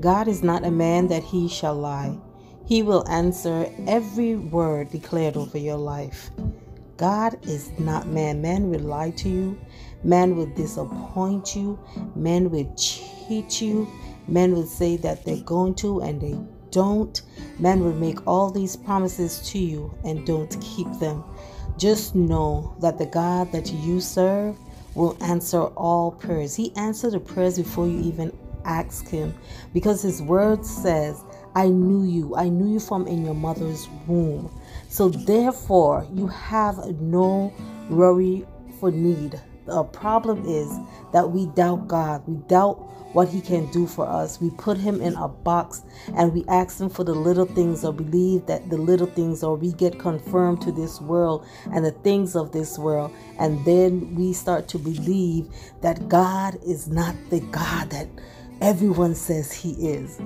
God is not a man that he shall lie. He will answer every word declared over your life. God is not man. Man will lie to you. Man will disappoint you. Man will cheat you. Men will say that they're going to and they don't. Men will make all these promises to you and don't keep them. Just know that the God that you serve will answer all prayers. He answered the prayers before you even ask him, because his word says, I knew you from in your mother's womb. So therefore you have no worry for need. The problem is that we doubt God. We doubt what he can do for us. We put him in a box and we ask him for the little things, or believe that the little things, or we get confirmed to this world and the things of this world. And then we start to believe that God is not the God that everyone says he is.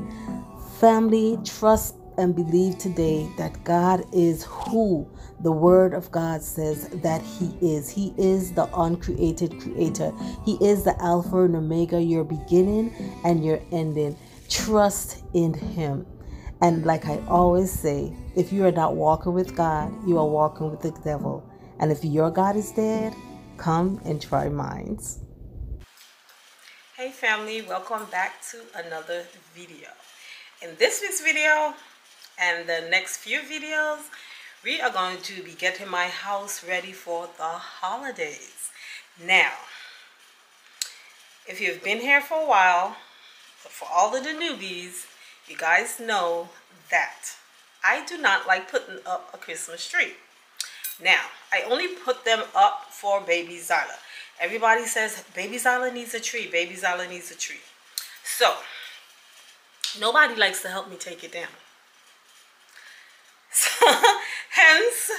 Family, trust and believe today that God is who the word of God says that he is. He is the uncreated creator. He is the Alpha and Omega, your beginning and your ending. Trust in him. And like I always say, if you are not walking with God, you are walking with the devil. And if your God is dead, come and try mine. Hey family, welcome back to another video. In this week's video and the next few videos, we are going to be getting my house ready for the holidays. Now, if you've been here for a while, for all of the newbies, you guys know that I do not like putting up a Christmas tree. Now, I only put them up for baby Zyla. Everybody says baby Zyla needs a tree, baby Zyla needs a tree. So, nobody likes to help me take it down. So, hence,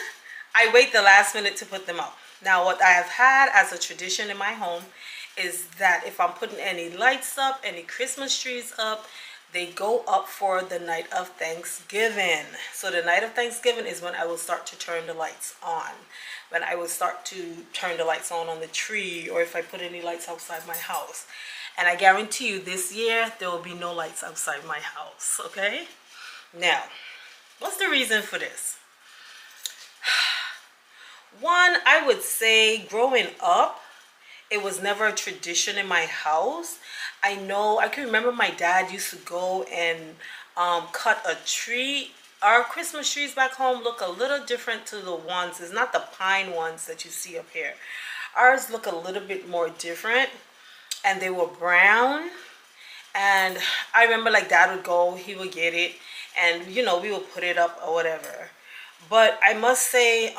I wait the last minute to put them up. Now, what I have had as a tradition in my home is that if I'm putting any lights up, any Christmas trees up, they go up for the night of Thanksgiving. So the night of Thanksgiving is when I will start to turn the lights on. When I will start to turn the lights on the tree, or if I put any lights outside my house. And I guarantee you this year, there will be no lights outside my house, okay? Now, what's the reason for this? One, I would say growing up, it was never a tradition in my house. I can remember my dad used to go and cut a tree. Our Christmas trees back home look a little different to the ones. It's not the pine ones that you see up here. Ours look a little bit more different, and they were brown. And I remember like dad would go, he would get it, and you know, we would put it up or whatever. But I must say,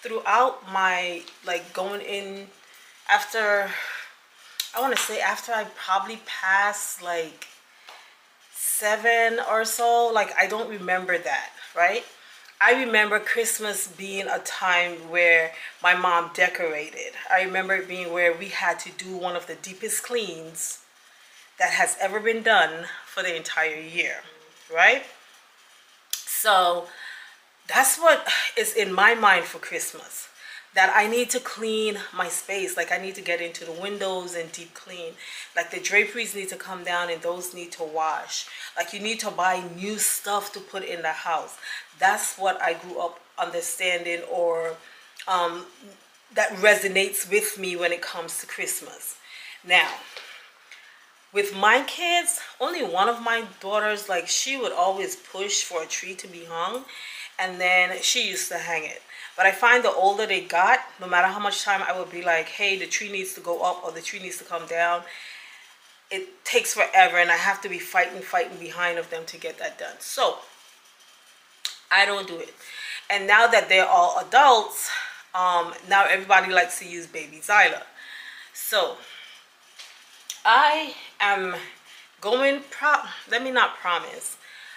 throughout my like going in after, I want to say after I probably passed like 7 or so, like I don't remember that, right? I remember Christmas being a time where my mom decorated. I remember it being where we had to do one of the deepest cleans that has ever been done for the entire year, right? So that's what is in my mind for Christmas, that I need to clean my space. Like I need to get into the windows and deep clean. Like the draperies need to come down and those need to wash. Like you need to buy new stuff to put in the house. That's what I grew up understanding, or that resonates with me when it comes to Christmas. Now, with my kids, only one of my daughters, like she would always push for a tree to be hung, and then she used to hang it. But I find the older they got, no matter how much time I would be like, hey, the tree needs to go up or the tree needs to come down, it takes forever, and I have to be fighting behind of them to get that done. So I don't do it. And now that they're all adults, now everybody likes to use baby Zyla. So I am going, let me not promise.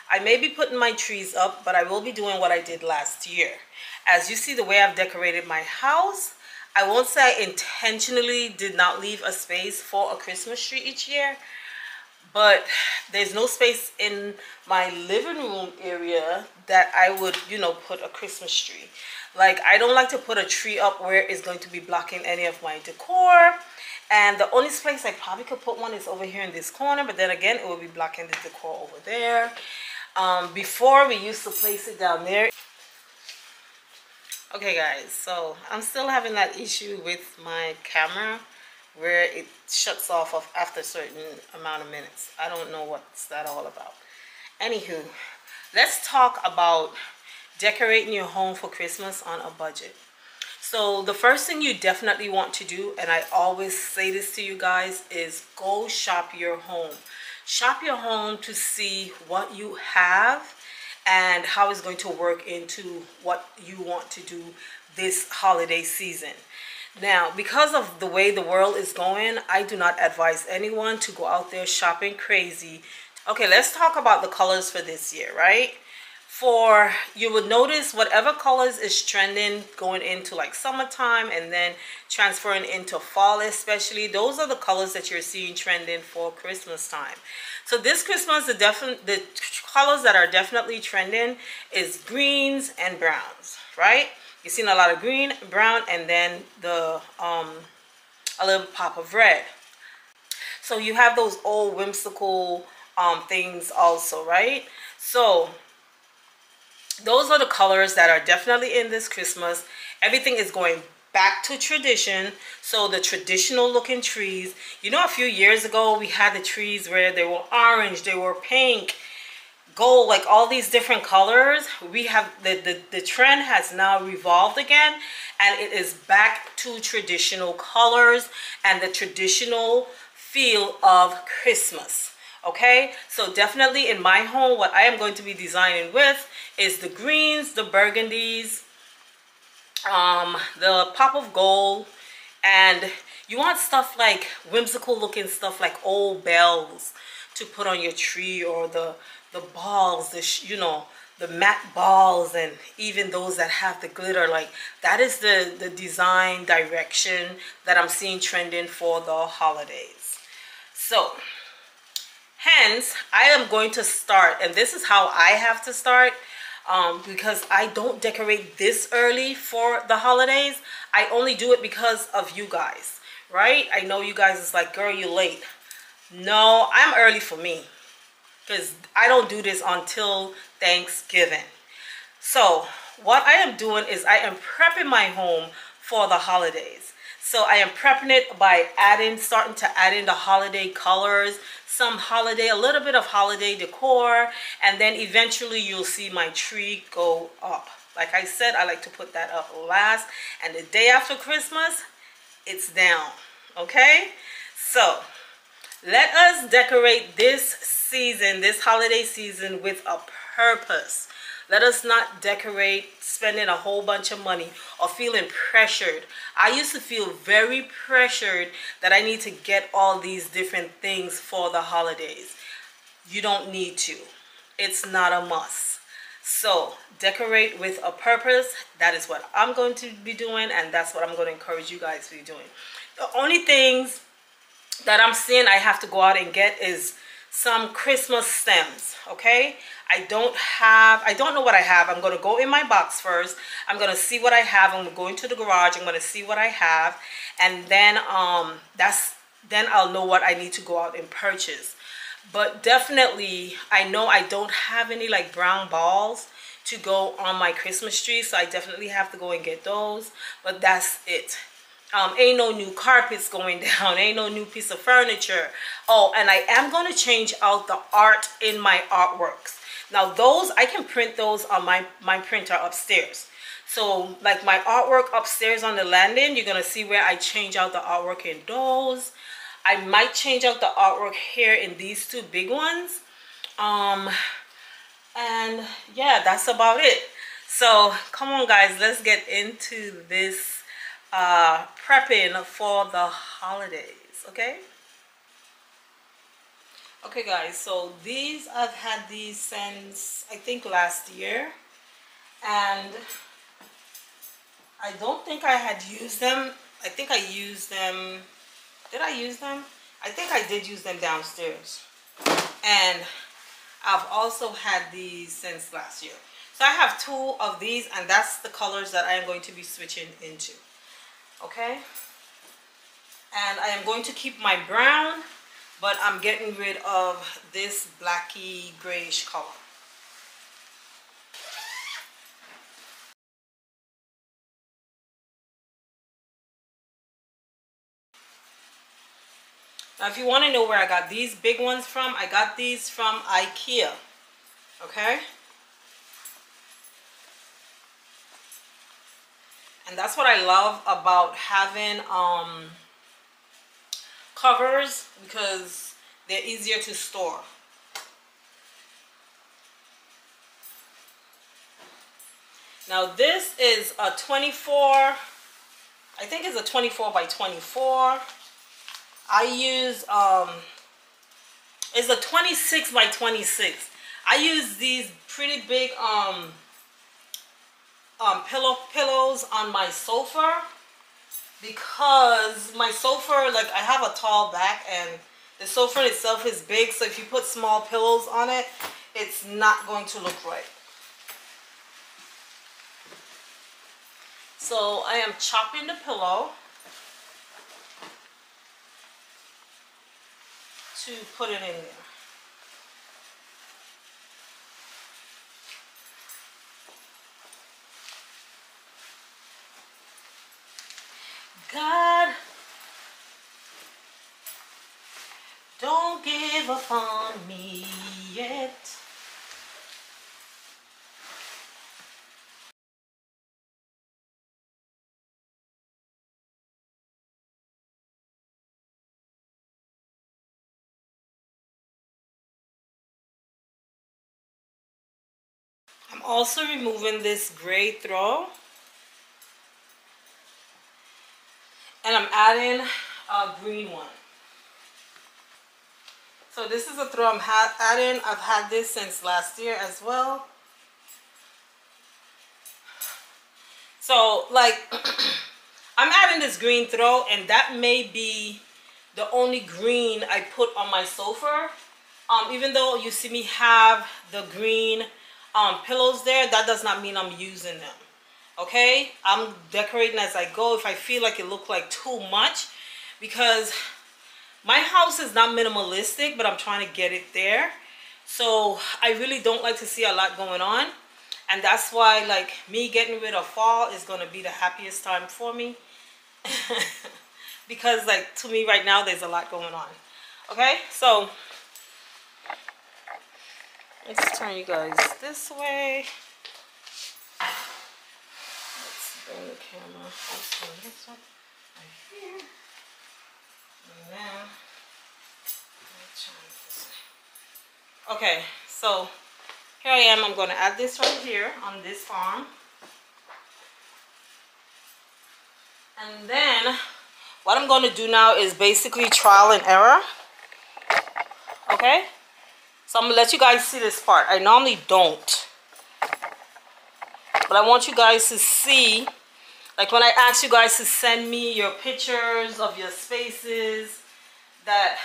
I may be putting my trees up, but I will be doing what I did last year. As you see the way I've decorated my house, I won't say I intentionally did not leave a space for a Christmas tree each year, but there's no space in my living room area that I would, you know, put a Christmas tree. Like I don't like to put a tree up where it's going to be blocking any of my decor. And the only place I probably could put one is over here in this corner, but then again, it will be blocking the decor over there. Before, we used to place it down there. Okay guys, so I'm still having that issue with my camera where it shuts off after a certain amount of minutes. I don't know what's that all about. Anywho, let's talk about decorating your home for Christmas on a budget. So the first thing you definitely want to do, and I always say this to you guys, is go shop your home. Shop your home to see what you have and how it's going to work into what you want to do this holiday season. Now, because of the way the world is going, I do not advise anyone to go out there shopping crazy. Okay, let's talk about the colors for this year, right? You would notice whatever colors is trending going into like summertime and then transferring into fall especially, those are the colors that you're seeing trending for Christmas time. So this Christmas, the colors that are definitely trending is greens and browns, right? You've seen a lot of green, brown, and then a little pop of red. So you have those old whimsical things also, right? So those are the colors that are definitely in this Christmas. Everything is going back to tradition. So the traditional looking trees, you know, a few years ago we had the trees where they were orange, they were pink, gold, like all these different colors. We have the trend has now revolved again, and it is back to traditional colors and the traditional feel of Christmas. Okay, so definitely in my home, what I am going to be designing with is the greens, the burgundies, the pop of gold, and you want stuff like whimsical looking stuff like old bells to put on your tree, or the balls, the matte balls, and even those that have the glitter. Like that is the design direction that I'm seeing trending for the holidays. So hence, I am going to start, and this is how I have to start, because I don't decorate this early for the holidays. I only do it because of you guys, right? I know you guys is like, girl, you're late. No, I'm early for me, because I don't do this until Thanksgiving. So what I am doing is I am prepping my home for the holidays. So I am prepping it by starting to add in the holiday colors, a little bit of holiday decor, and then eventually you'll see my tree go up. Like I said, I like to put that up last, and the day after Christmas, it's down, okay? So let us decorate this season, this holiday season, with a purpose. Let us not decorate spending a whole bunch of money or feeling pressured. I used to feel very pressured that I need to get all these different things for the holidays. You don't need to. It's not a must. So decorate with a purpose. That is what I'm going to be doing, and that's what I'm going to encourage you guys to be doing. The only things that I'm seeing I have to go out and get is some Christmas stems, okay? I don't know what I have. I'm going to go in my box first. I'm going to see what I have. I'm going to the garage. I'm going to see what I have, and then then I'll know what I need to go out and purchase. But definitely, I know I don't have any like brown balls to go on my Christmas tree, so I definitely have to go and get those. But that's it. Ain't no new carpets going down, ain't no new piece of furniture. Oh, and I am going to change out the art in my artworks. Now those, I can print those on my printer upstairs. So like my artwork upstairs on the landing, you're going to see where I change out the artwork in those. I might change out the artwork here in these two big ones. And yeah, that's about it. So come on guys, let's get into this prepping for the holidays. Okay guys, so these, I've had these since I think last year, and I don't think I had used them. I think I used them. Did I use them? I think I did use them downstairs, and I've also had these since last year. So I have two of these, and that's the colors that I am going to be switching into. Okay, And I am going to keep my brown, but I'm getting rid of this blacky grayish color. Now if you want to know where I got these big ones from, I got these from IKEA. Okay? And that's what I love about having covers, because they're easier to store. Now this is a 24, I think it's a 24 by 24. I use it's a 26 by 26. I use these pretty big pillows on my sofa, because my sofa, like, I have a tall back and the sofa itself is big, so if you put small pillows on it, it's not going to look right. So I am chopping the pillow to put it in there. God, don't give up on me yet. I'm also removing this gray throw, and I'm adding a green one. So this is a throw I'm adding. I've had this since last year as well. So, like, I'm adding this green throw, and that may be the only green I put on my sofa. Even though you see me have the green pillows there, that does not mean I'm using them. Okay, I'm decorating as I go. If I feel like it looked like too much, because my house is not minimalistic, but I'm trying to get it there. So I really don't like to see a lot going on. And that's why, like, me getting rid of fall is going to be the happiest time for me. Because, like, to me right now, there's a lot going on. Okay, so let's turn you guys this way. Let's bring the camera also this one right here. And then let's turn it this way. Okay, so here I am. I'm going to add this right here on this farm. And then what I'm going to do now is basically trial and error. Okay? So I'm going to let you guys see this part. I normally don't, but I want you guys to see, like when I ask you guys to send me your pictures of your spaces, that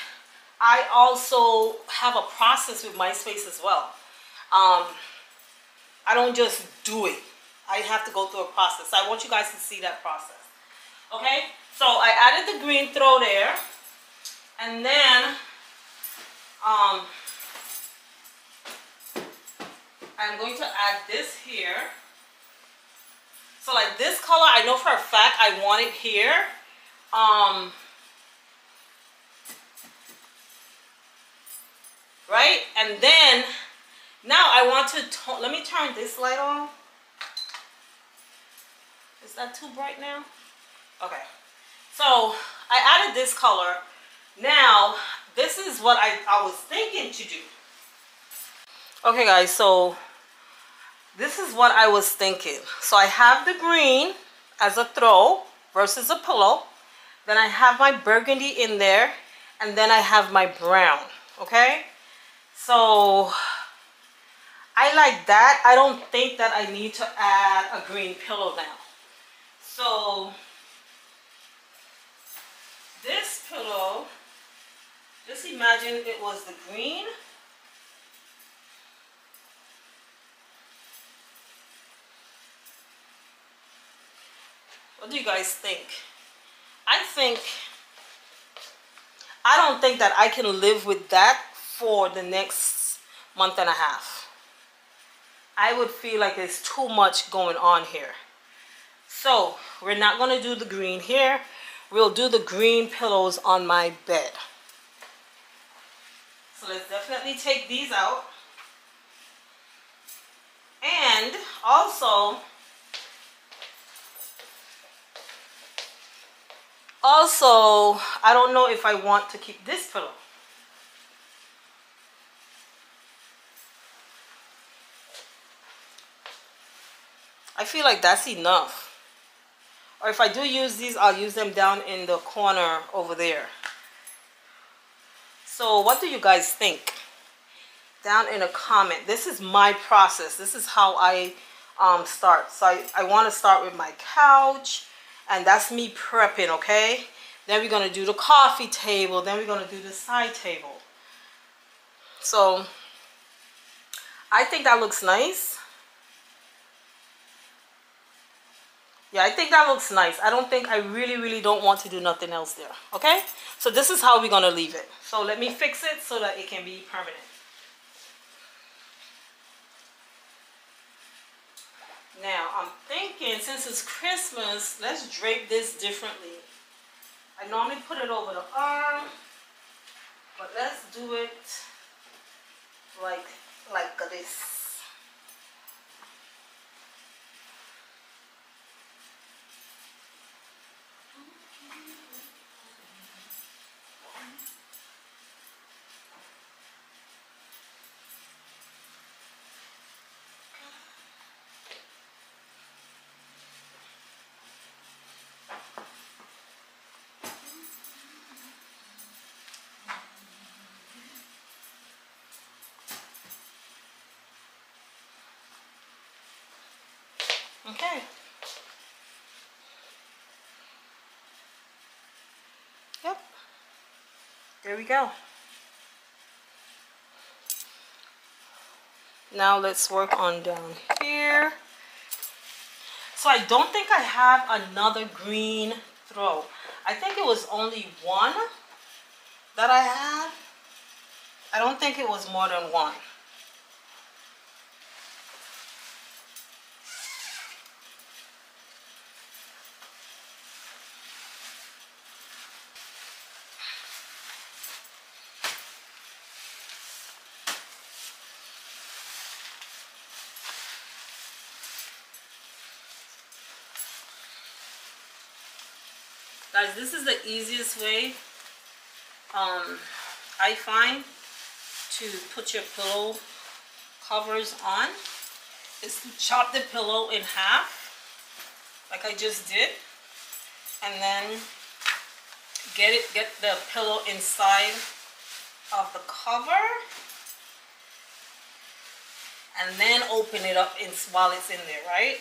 I also have a process with my space as well. I don't just do it. I have to go through a process. I want you guys to see that process. Okay? So I added the green throw there. And then I'm going to add this here. So like this color, I know for a fact I want it here. Right? And then now I want to, let me turn this light on. Is that too bright now? Okay. So I added this color. Now, this is what I was thinking to do. Okay guys, so this is what I was thinking. So I have the green as a throw versus a pillow. Then I have my burgundy in there. And then I have my brown. Okay? So I like that. I don't think that I need to add a green pillow now. So this pillow, just imagine it was the green. What do you guys think? I think I don't think that I can live with that for the next month and a half. I would feel like there's too much going on here. So we're not going to do the green here. We'll do the green pillows on my bed. So let's definitely take these out. And also, I don't know if I want to keep this pillow. I feel like that's enough. Or if I do use these, I'll use them down in the corner over there. So what do you guys think? Down in a comment. This is my process. This is how I start. So I want to start with my couch, and that's me prepping, okay? Then we're going to do the coffee table. Then we're going to do the side table. So I think that looks nice. Yeah, I think that looks nice. I really don't want to do nothing else there. Okay? So this is how we're going to leave it. So let me fix it so that it can be permanent. Now, I'm thinking, since it's Christmas, let's drape this differently. I normally put it over the arm, but let's do it like this. Okay. Yep. There we go. Now let's work on down here. So I don't think I have another green throw. I think it was only one that I had. I don't think it was more than one. Guys, this is the easiest way I find to put your pillow covers on, is to chop the pillow in half like I just did, and then get the pillow inside of the cover, and then open it up while it's in there, right?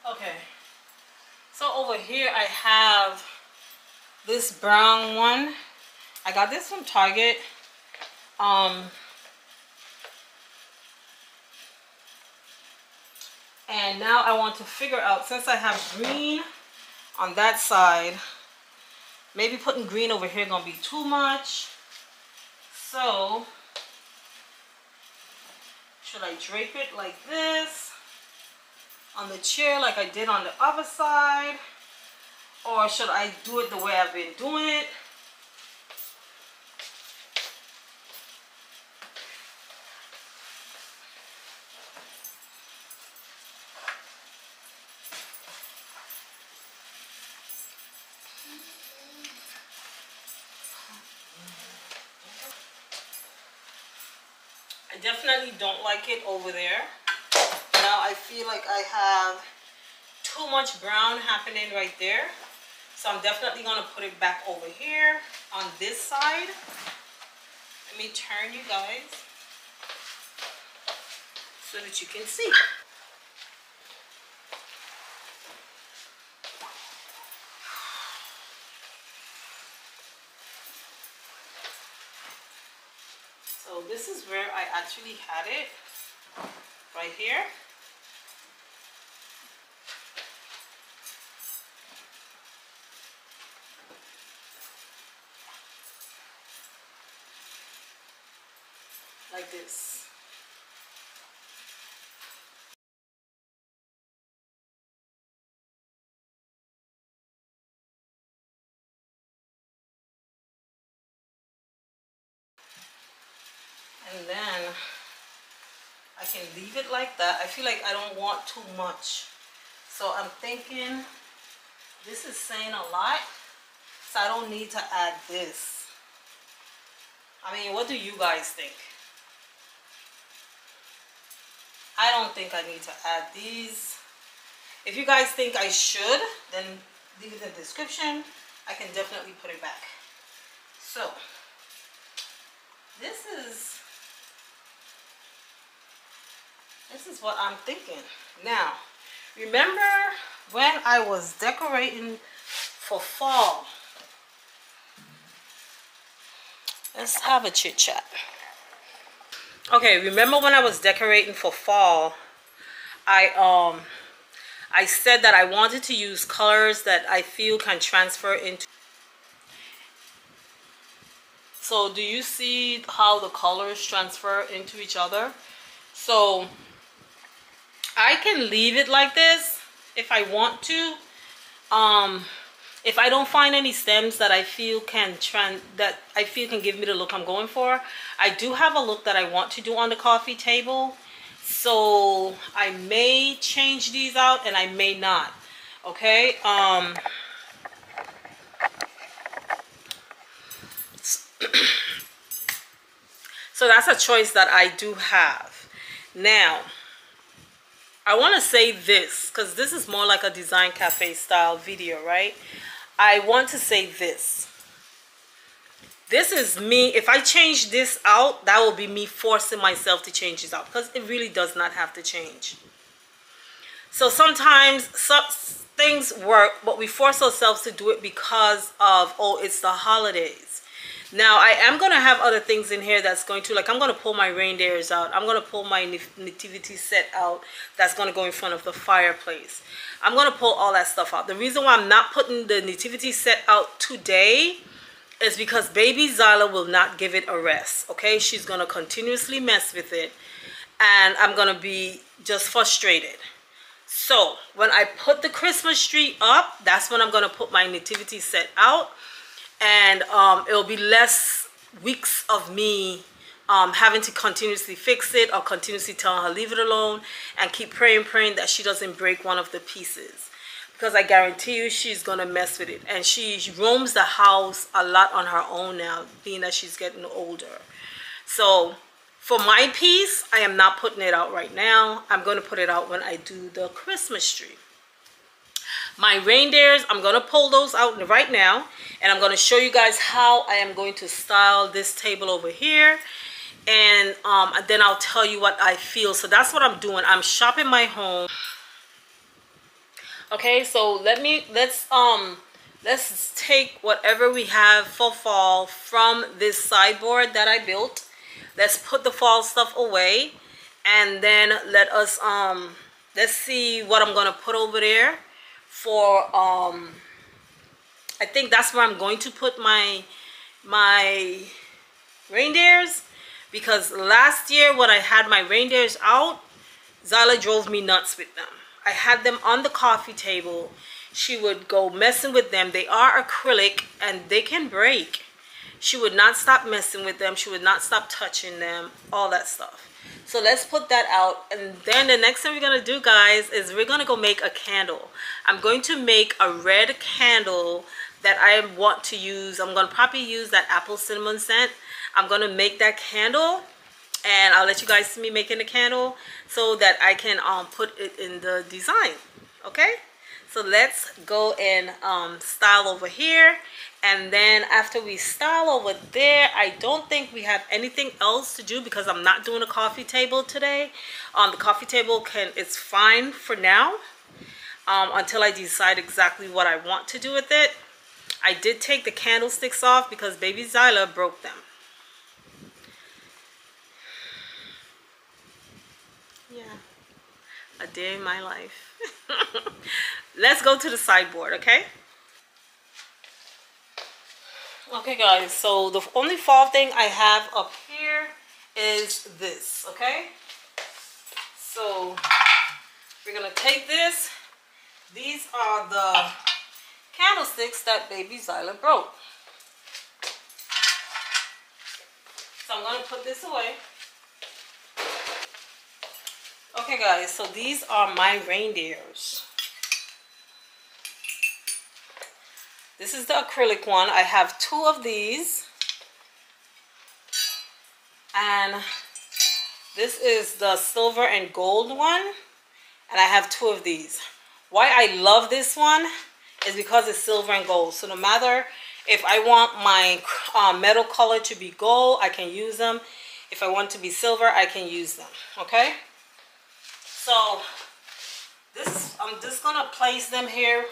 Okay, so over here I have this brown one. I got this from Target. And now I want to figure out, since I have green on that side, maybe putting green over here gonna be too much. So should I drape it like this on the chair like I did on the other side, or should I do it the way I've been doing it? I definitely don't like it over there. Now I feel like I have too much brown happening right there. So I'm definitely going to put it back over here on this side. Let me turn, you guys. so that you can see. So this is where I actually had it, right here. Like this. And then I can leave it like that. I feel like I don't want too much. So I'm thinking this is saying a lot, so I don't need to add this. I mean, what do you guys think? I don't think I need to add these. If you guys think I should, then leave it in the description. I can definitely put it back. So this is what I'm thinking. Now, remember when I was decorating for fall? Let's have a chit chat. Okay, remember when I was decorating for fall, I said that I wanted to use colors that I feel can transfer into. So do you see how the colors transfer into each other? So I can leave it like this if I want to. If I don't find any stems that I feel can give me the look I'm going for, I do have a look that I want to do on the coffee table. So I may change these out and I may not. Okay. So that's a choice that I do have. Now, I want to say this, because this is more like a design cafe style video, right? I want to say this. This is me. If I change this out, that will be me forcing myself to change this out, because it really does not have to change. So sometimes some things work, but we force ourselves to do it because of, oh, it's the holidays. Now, I am going to have other things in here that's going to, like, I'm going to pull my reindeers out. I'm going to pull my nativity set out that's going to go in front of the fireplace. I'm going to pull all that stuff out. The reason why I'm not putting the nativity set out today is because baby Zyla will not give it a rest, okay? She's going to continuously mess with it, and I'm going to be just frustrated. So, when I put the Christmas tree up, that's when I'm going to put my nativity set out. And it'll be less weeks of me having to continuously fix it or continuously telling her leave it alone, and keep praying that she doesn't break one of the pieces, because I guarantee you she's gonna mess with it. And she roams the house a lot on her own now, being that she's getting older. So for my piece, I am not putting it out right now. I'm going to put it out when I do the Christmas tree. My reindeers, I'm going to pull those out right now, and I'm going to show you guys how I am going to style this table over here, and then I'll tell you what I feel. So that's what I'm doing. I'm shopping my home. Okay, so let's take whatever we have for fall from this sideboard that I built. Let's put the fall stuff away, and then let's see what I'm going to put over there. For I think that's where I'm going to put my reindeers, because last year when I had my reindeers out, Zyla drove me nuts with them. I had them on the coffee table. She would go messing with them. They are acrylic and they can break. She would not stop messing with them. She would not stop touching them, all that stuff. So let's put that out, and then the next thing we're going to do, guys, is we're going to go make a candle. I'm going to make a red candle that I want to use. I'm going to probably use that apple cinnamon scent. I'm going to make that candle, and I'll let you guys see me making the candle so that I can put it in the design. Okay? So let's go and style over here. And then after we style over there, I don't think we have anything else to do because I'm not doing a coffee table today. The coffee table it's fine for now until I decide exactly what I want to do with it. I did take the candlesticks off because baby Zyla broke them. Yeah, a day in my life. Let's go to the sideboard, okay? Okay guys, so the only fall thing I have up here is this, okay? So we're gonna take this. These are the candlesticks that baby Zyla broke. So I'm gonna put this away. Okay guys, so these are my reindeers. This is the acrylic one. I have 2 of these. And this is the silver and gold one. And I have 2 of these. Why I love this one is because it's silver and gold. So no matter if I want my metal color to be gold, I can use them. If I want to be silver, I can use them. Okay? So this, I'm just going to place them here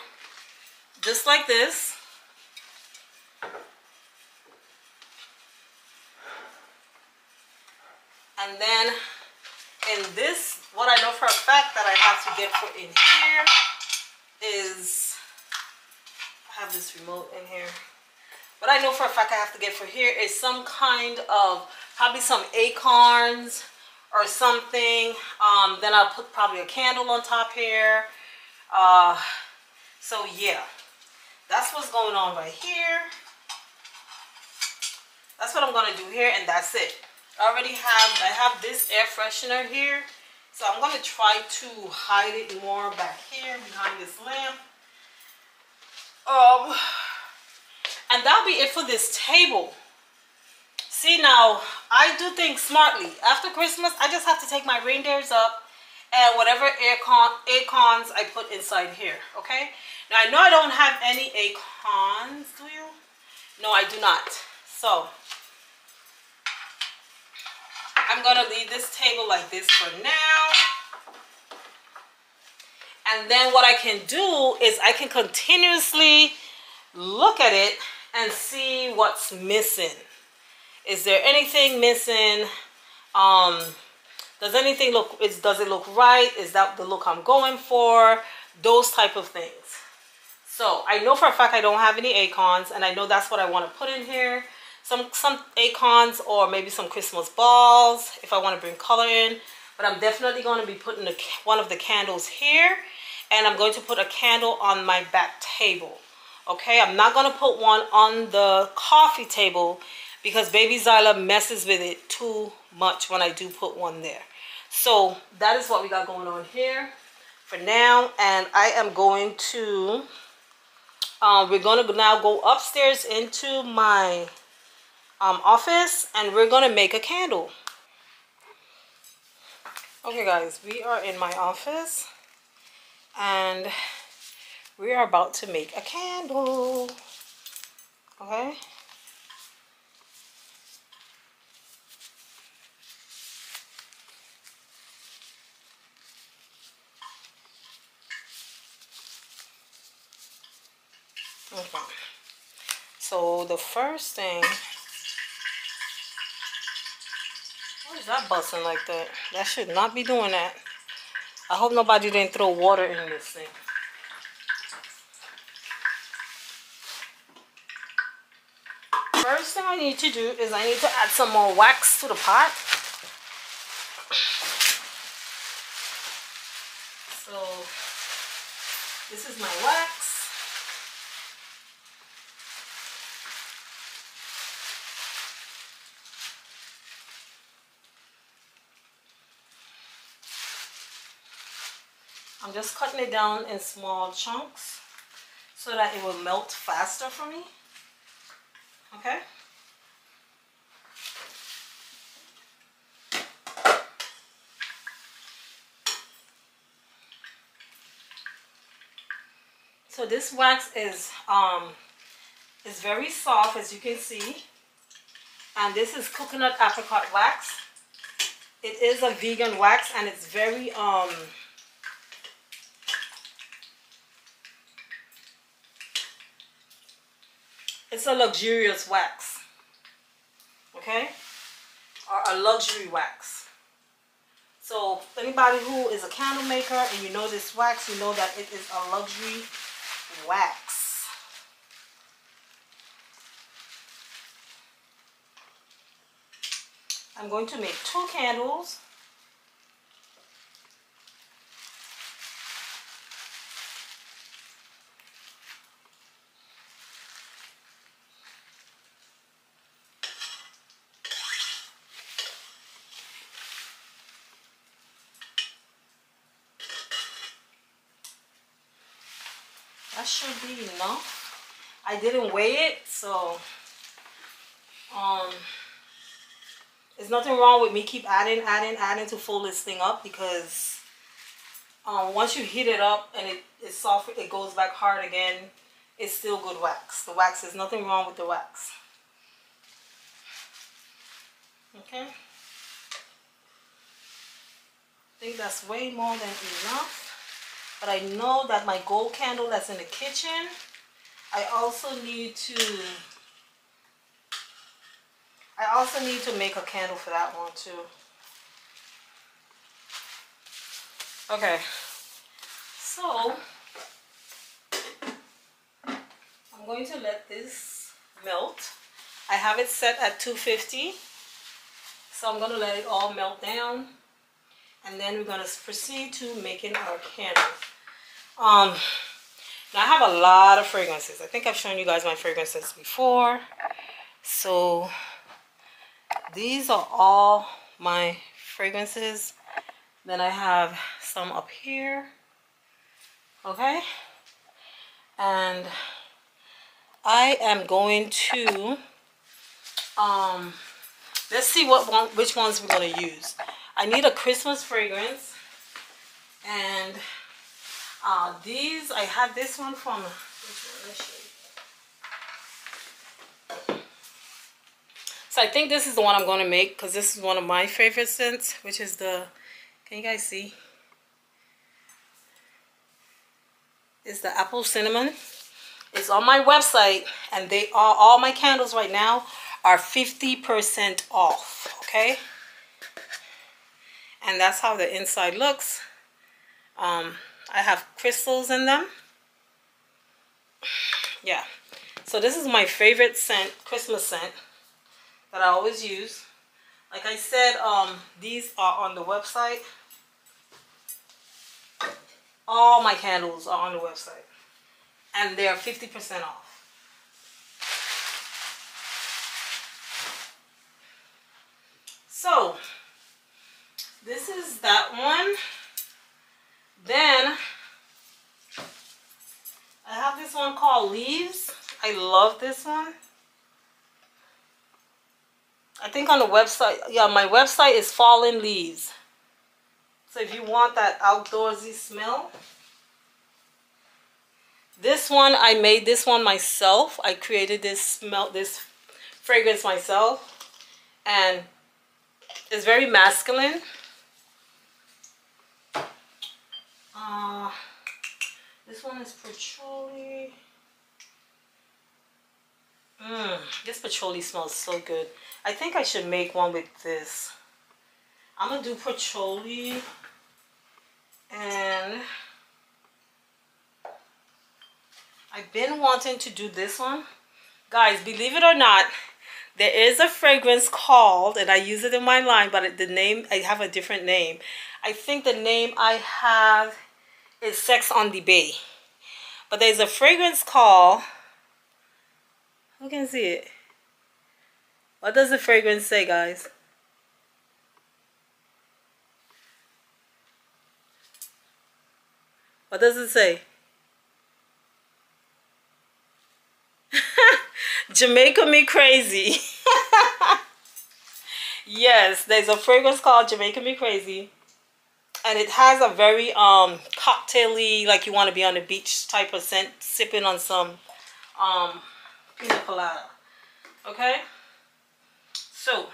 just like this. And then in this, what I know for a fact that I have to get put in here is, I have this remote in here. What I know for a fact I have to get for here is some kind of, probably some acorns or something. Then I'll put probably a candle on top here. So yeah, that's what's going on right here. That's what I'm gonna do here, and that's it. I have this air freshener here, so I'm gonna try to hide it more back here behind this lamp. And that'll be it for this table. See, now I do things smartly. After Christmas, I just have to take my reindeers up and whatever acorns I put inside here. Okay. Now I know I don't have any acorns. Do you? No, I do not. So I'm gonna leave this table like this for now. And then what I can do is I can continuously look at it and see what's missing. Is there anything missing? Does anything look, does it look right? Is that the look I'm going for? Those type of things. So I know for a fact I don't have any acorns, and I know that's what I want to put in here. Some acorns, or maybe some Christmas balls if I want to bring color in. But I'm definitely going to be putting one of the candles here, and I'm going to put a candle on my back table. Okay, I'm not going to put one on the coffee table because baby Zyla messes with it too much when I do put one there. So that is what we got going on here for now. And I am going to, we're going to now go upstairs into my office, and we're going to make a candle. Okay guys, we are in my office and we are about to make a candle. Okay. Okay. So the first thing, what is that busting like that? That should not be doing that. I hope nobody didn't throw water in this thing. First thing I need to do is I need to add some more wax to the pot. So this is my wax. I'm just cutting it down in small chunks so that it will melt faster for me. Okay. So this wax is very soft, as you can see, and this is coconut apricot wax. It is a vegan wax, and it's very it's a luxurious wax, okay, or a luxury wax. So anybody who is a candle maker and you know this wax, you know that it is a luxury wax. I'm going to make 2 candles. That should be enough. I didn't weigh it, so there's nothing wrong with me keep adding to fill this thing up, because once you heat it up and it's soft, it goes back hard again. It's still good wax. The wax, there's nothing wrong with the wax. Okay. I think that's way more than enough. But I know that my gold candle that's in the kitchen, I also need to make a candle for that one too. Okay, so I'm going to let this melt. I have it set at 250, so I'm going to let it all melt down, and then we're going to proceed to making our candle. Now I have a lot of fragrances. I think I've shown you guys my fragrances before. So these are all my fragrances. Then I have some up here. Okay. And I am going to let's see which ones we're going to use. I need a Christmas fragrance, and these, I had this one from, which one? So I think this is the one I'm going to make, because this is one of my favorite scents, which is the, can you guys see? It's the apple cinnamon. It's on my website, and they are, all my candles right now are 50% off, okay? And that's how the inside looks. I have crystals in them. Yeah. So this is my favorite scent, Christmas scent, that I always use. Like I said, these are on the website. All my candles are on the website, and they are 50% off. So this is that one. Then I have this one called Leaves. I love this one. I think on the website, yeah, my website is Fallen Leaves. So if you want that outdoorsy smell. This one, I made this one myself. I created this fragrance myself. And it's very masculine. This one is patchouli. This patchouli smells so good. I think I should make one with this. I'm gonna do patchouli, and I've been wanting to do this one. Guys, believe it or not, there is a fragrance called, and I use it in my line, but the name, I have a different name. I think the name I have is Sex on the Bay. But there's a fragrance called, who can see it? What does the fragrance say, guys? What does it say? Jamaica Me Crazy. Yes, there's a fragrance called Jamaica Me Crazy. And it has a very cocktaily, like you want to be on the beach type of scent, sipping on some pina colada. Okay, so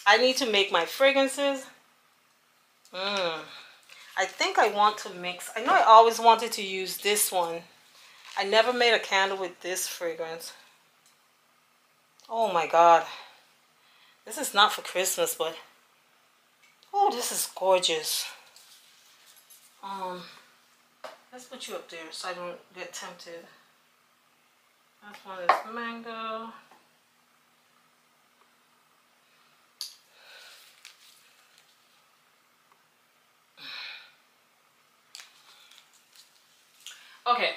I need to make my fragrances. I think I want to mix. I know I always wanted to use this one. I never made a candle with this fragrance. Oh my god. This is not for Christmas, but oh, this is gorgeous. Let's put you up there so I don't get tempted. That one is mango. Okay.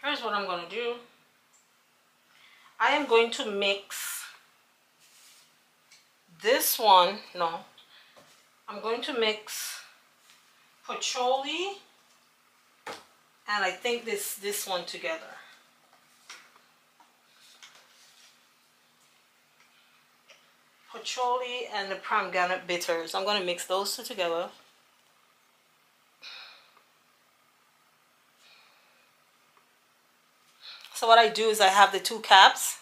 Here's what I'm going to do. I am going to mix this one. No. I'm going to mix patchouli and I think this one together. Patchouli and the pomegranate bitters. I'm going to mix those two together. So what I do is I have the two caps.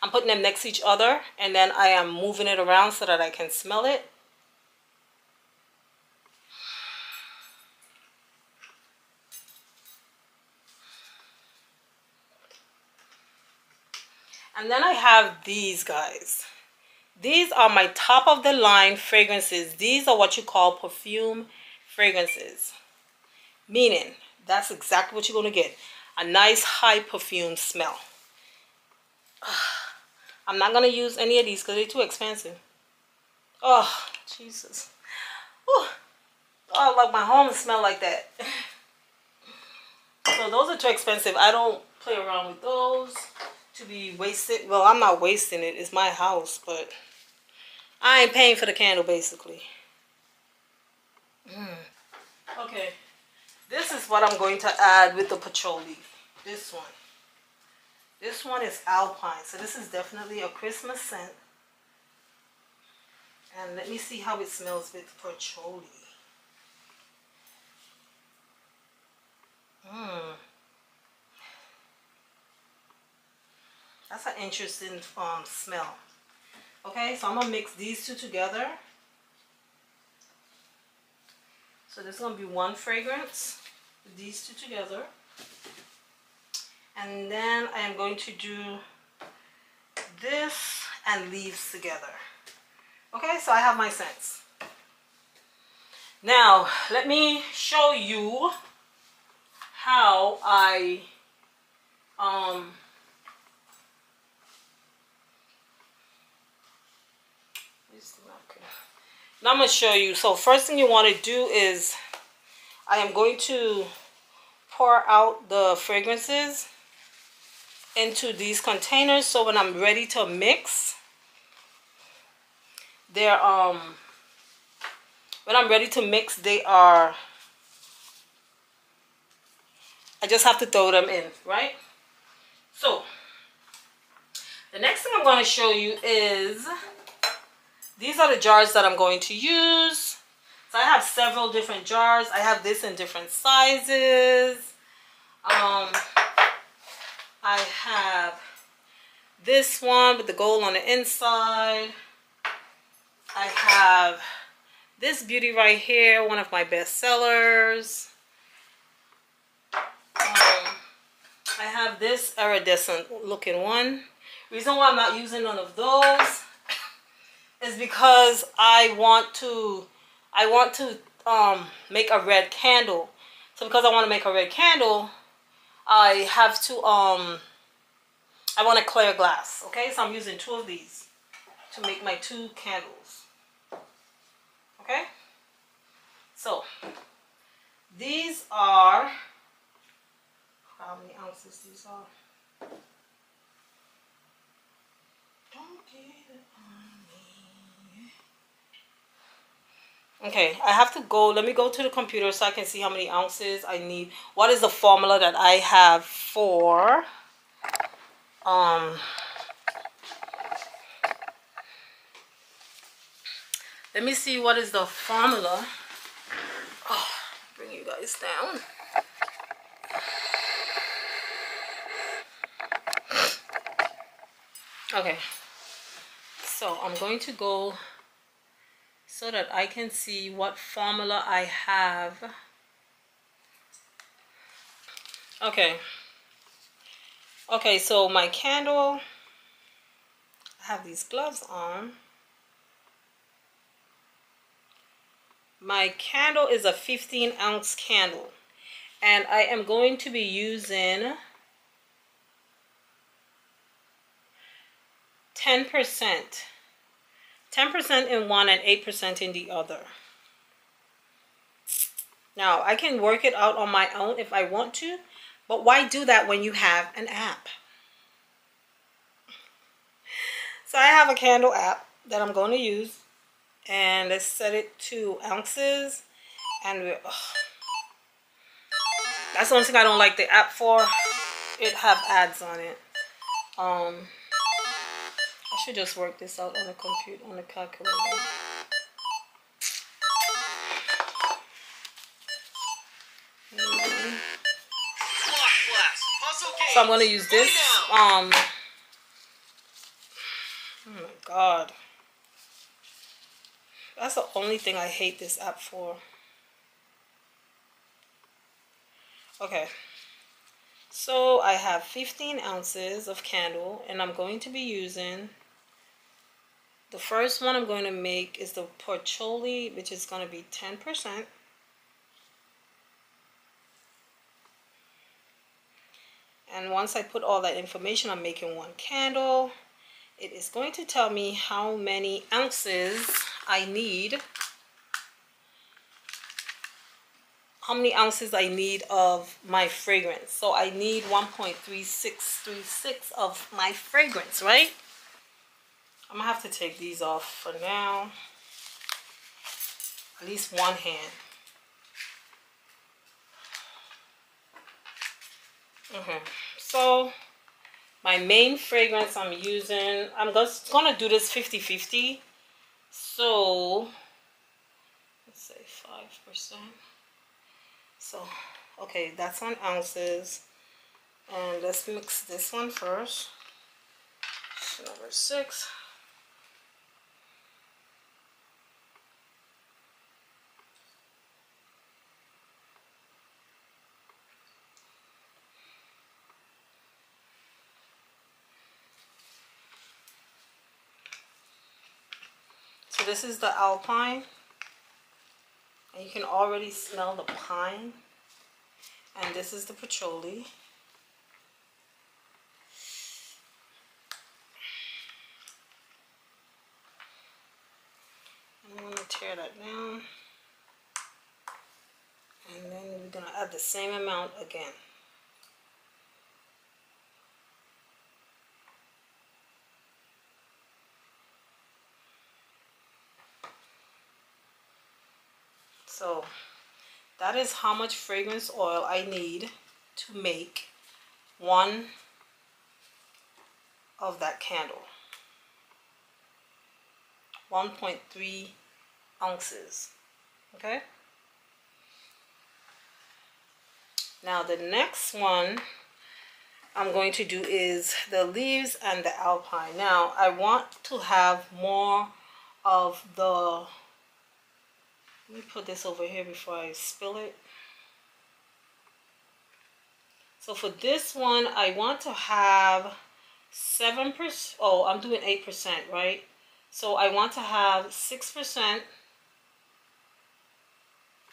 I'm putting them next to each other and then I am moving it around so that I can smell it. And then I have these guys. These are my top of the line fragrances. These are what you call perfume fragrances. Meaning, that's exactly what you're going to get. A nice high perfume smell. I'm not going to use any of these because they're too expensive. Oh, Jesus. Whew. Oh, like my home smell like that. So those are too expensive. I don't play around with those to be wasted. Well, I'm not wasting it. It's my house, but I ain't paying for the candle, basically. Okay. This is what I'm going to add with the patchouli. This one. This one is alpine. So this is definitely a Christmas scent. And let me see how it smells with patchouli. That's an interesting smell. Okay, so I'm going to mix these two together. So there's going to be one fragrance with these two together. And then I am going to do this and leaves together. Okay, so I have my scents. Now, let me show you how I now I'm going to show you. So first thing you want to do is I am going to pour out the fragrances into these containers, so when I'm ready to mix, they are I just have to throw them in, right? So the next thing I'm going to show you is these are the jars that I'm going to use. So I have several different jars. I have this in different sizes. I have this one with the gold on the inside. I have this beauty right here, one of my best sellers. I have this iridescent looking one. Reason why I'm not using none of those is because I want to make a red candle. So because I want to make a red candle, I have to I want a clear glass. Okay, so I'm using two of these to make my two candles. Okay, so these are, how many ounces these are? Don't get it on me. Okay, I have to go, let me go to the computer so I can see how many ounces I need. What is the formula that I have for Let me see what is the formula. Oh, bring you guys down. Okay, so I'm going to go so that I can see what formula I have. Okay, so my candle, I have these gloves on. My candle is a 15-ounce candle, and I am going to be using 10% in one and 8% in the other. Now, I can work it out on my own if I want to, but why do that when you have an app? So I have a candle app that I'm going to use, and let's set it to ounces, and that's the only thing I don't like the app for. It have ads on it. I should just work this out on the computer, on the calculator. So I'm going to use this. Oh my God. That's the only thing I hate this app for. Okay. So I have 15 ounces of candle, and I'm going to be using, the first one I'm going to make is the patchouli, which is going to be 10%. And once I put all that information, I'm making one candle. It is going to tell me how many ounces I need. How many ounces I need of my fragrance. So I need 1.3636 of my fragrance, right? I'm gonna have to take these off for now. At least one hand. So my main fragrance I'm using, I'm just gonna do this 50-50. So let's say 5%. So okay, that's on ounces, and let's mix this one first. Number 6. So this is the alpine, and you can already smell the pine. And this is the patchouli. I'm going to tear that down. And then we're going to add the same amount again. So that is how much fragrance oil I need to make one of that candle. 1.3 ounces. Okay? Now the next one I'm going to do is the leaves and the alpine. Now I want to have more of the, let me put this over here before I spill it. So for this one, I want to have 7%. Oh, I'm doing 8%, right? So I want to have 6%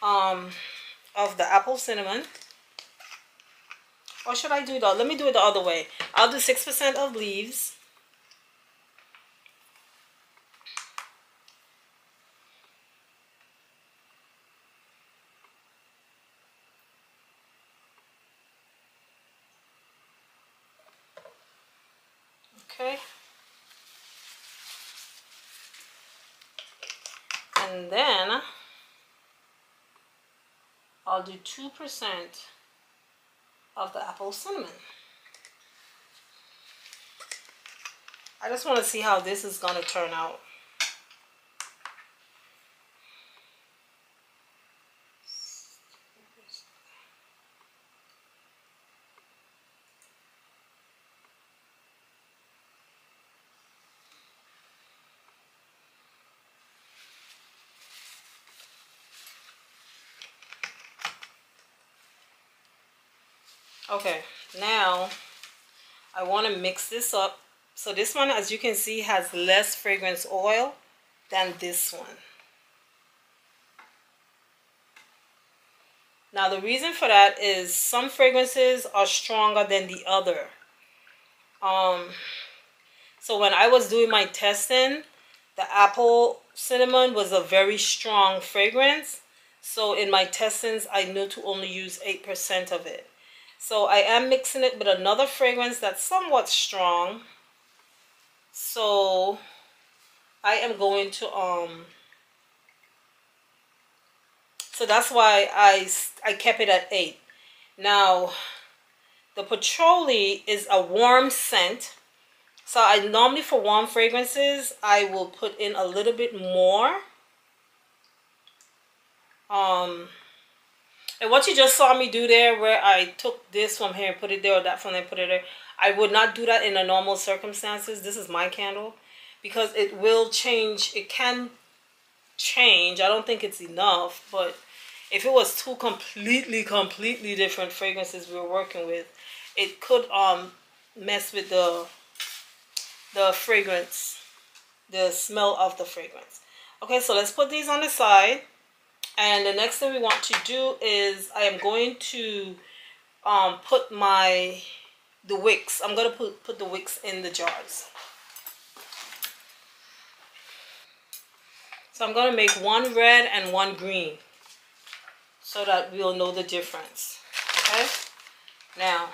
of the apple cinnamon. Or should I do that? Let me do it the other way. I'll do 6% of leaves. Okay. And then I'll do 2% of the apple cinnamon. I just want to see how this is going to turn out. Okay, now I want to mix this up. So this one, as you can see, has less fragrance oil than this one. Now the reason for that is some fragrances are stronger than the other. So when I was doing my testing, the apple cinnamon was a very strong fragrance. So in my testings, I knew to only use 8% of it. So I am mixing it with another fragrance that's somewhat strong. So I am going to so that's why I kept it at 8. Now the patchouli is a warm scent. So I normally, for warm fragrances, I will put in a little bit more. And what you just saw me do there, where I took this from here and put it there, or that from there and put it there, I would not do that in a normal circumstances. This is my candle, because it will change. It can change. I don't think it's enough, but if it was two completely different fragrances we were working with, it could mess with the fragrance, the smell of the fragrance. Okay, so let's put these on the side. And the next thing we want to do is I am going to put the wicks. I'm going to put the wicks in the jars. So I'm going to make one red and one green so that we'll know the difference. Okay? Now,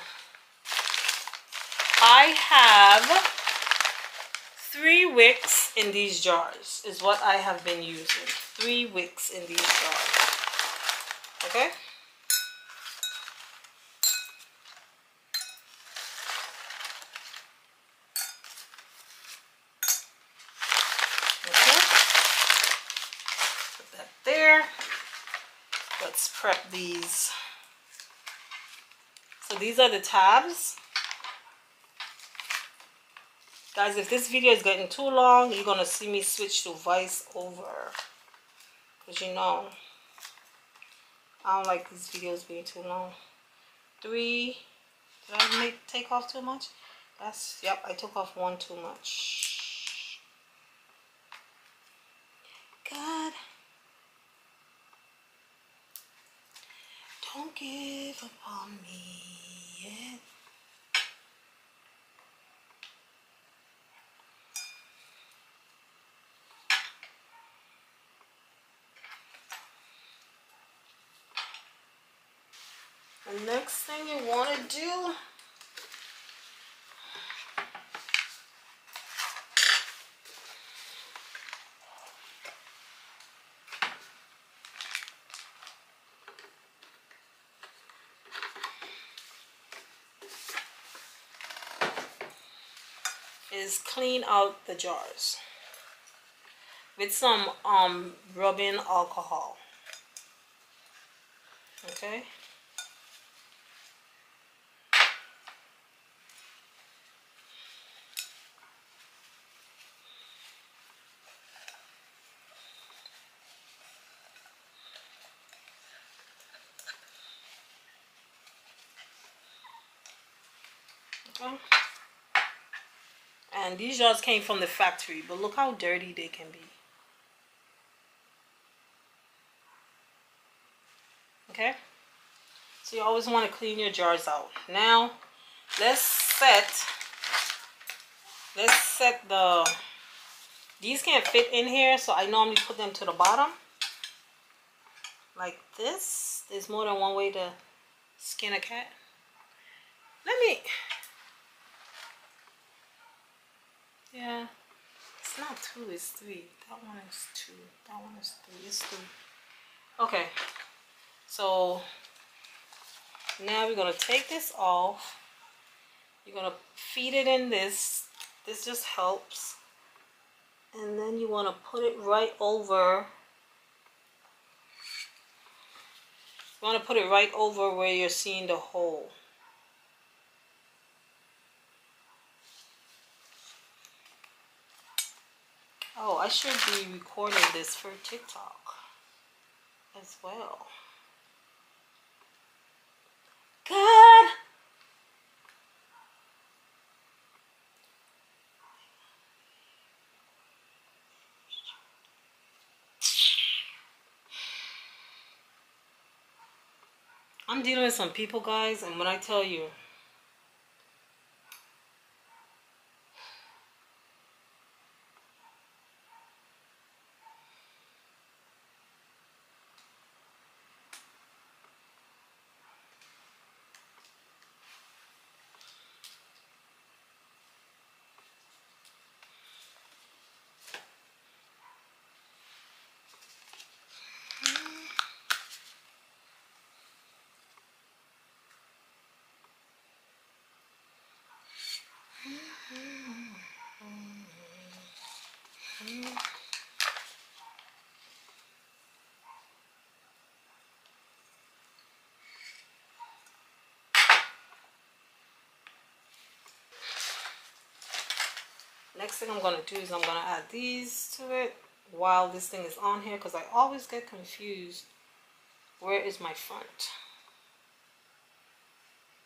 I have 3 wicks in these jars is what I have been using. 3 wicks in these jars. Okay? Okay. Put that there. Let's prep these. So these are the tabs. Guys, if this video is getting too long, you're going to see me switch to voice over. Because you know, I don't like these videos being too long. 3. Did I take off too much? Yep, I took off 1 too much. God, don't give up on me yet. The next thing you want to do is clean out the jars with some rubbing alcohol. Okay? Okay. And these jars came from the factory, but look how dirty they can be. Okay? So you always want to clean your jars out. Now, let's set these can't fit in here, so I normally put them to the bottom. Like this. There's more than one way to skin a cat. Yeah, it's not 2, it's 3. That one is 2. That one is 3. It's 3. Okay, so now we're gonna take this off. You're gonna feed it in this. This just helps. And then you want to put it right over. You want to put it right over where you're seeing the hole. Oh, I should be recording this for TikTok as well. God, I'm dealing with some people, guys, and when I tell you, next thing I'm going to do is I'm going to add these to it while this thing is on here, because I always get confused. Where is my front?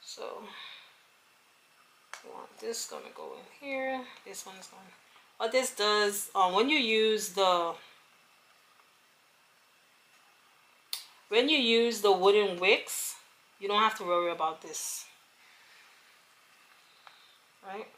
So you want this going to go in here. This one's going. What this does, when you use the wooden wicks, you don't have to worry about this, right?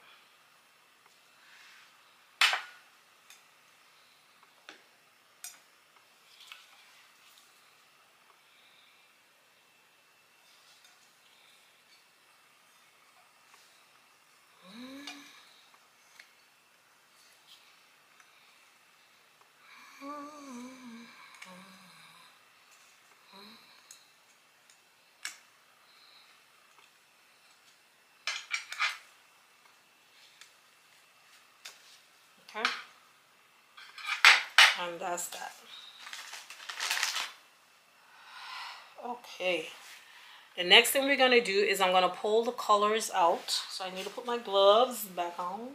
Okay, and that's that. Okay, the next thing we're gonna do is I'm gonna pull the colors out. So I need to put my gloves back on.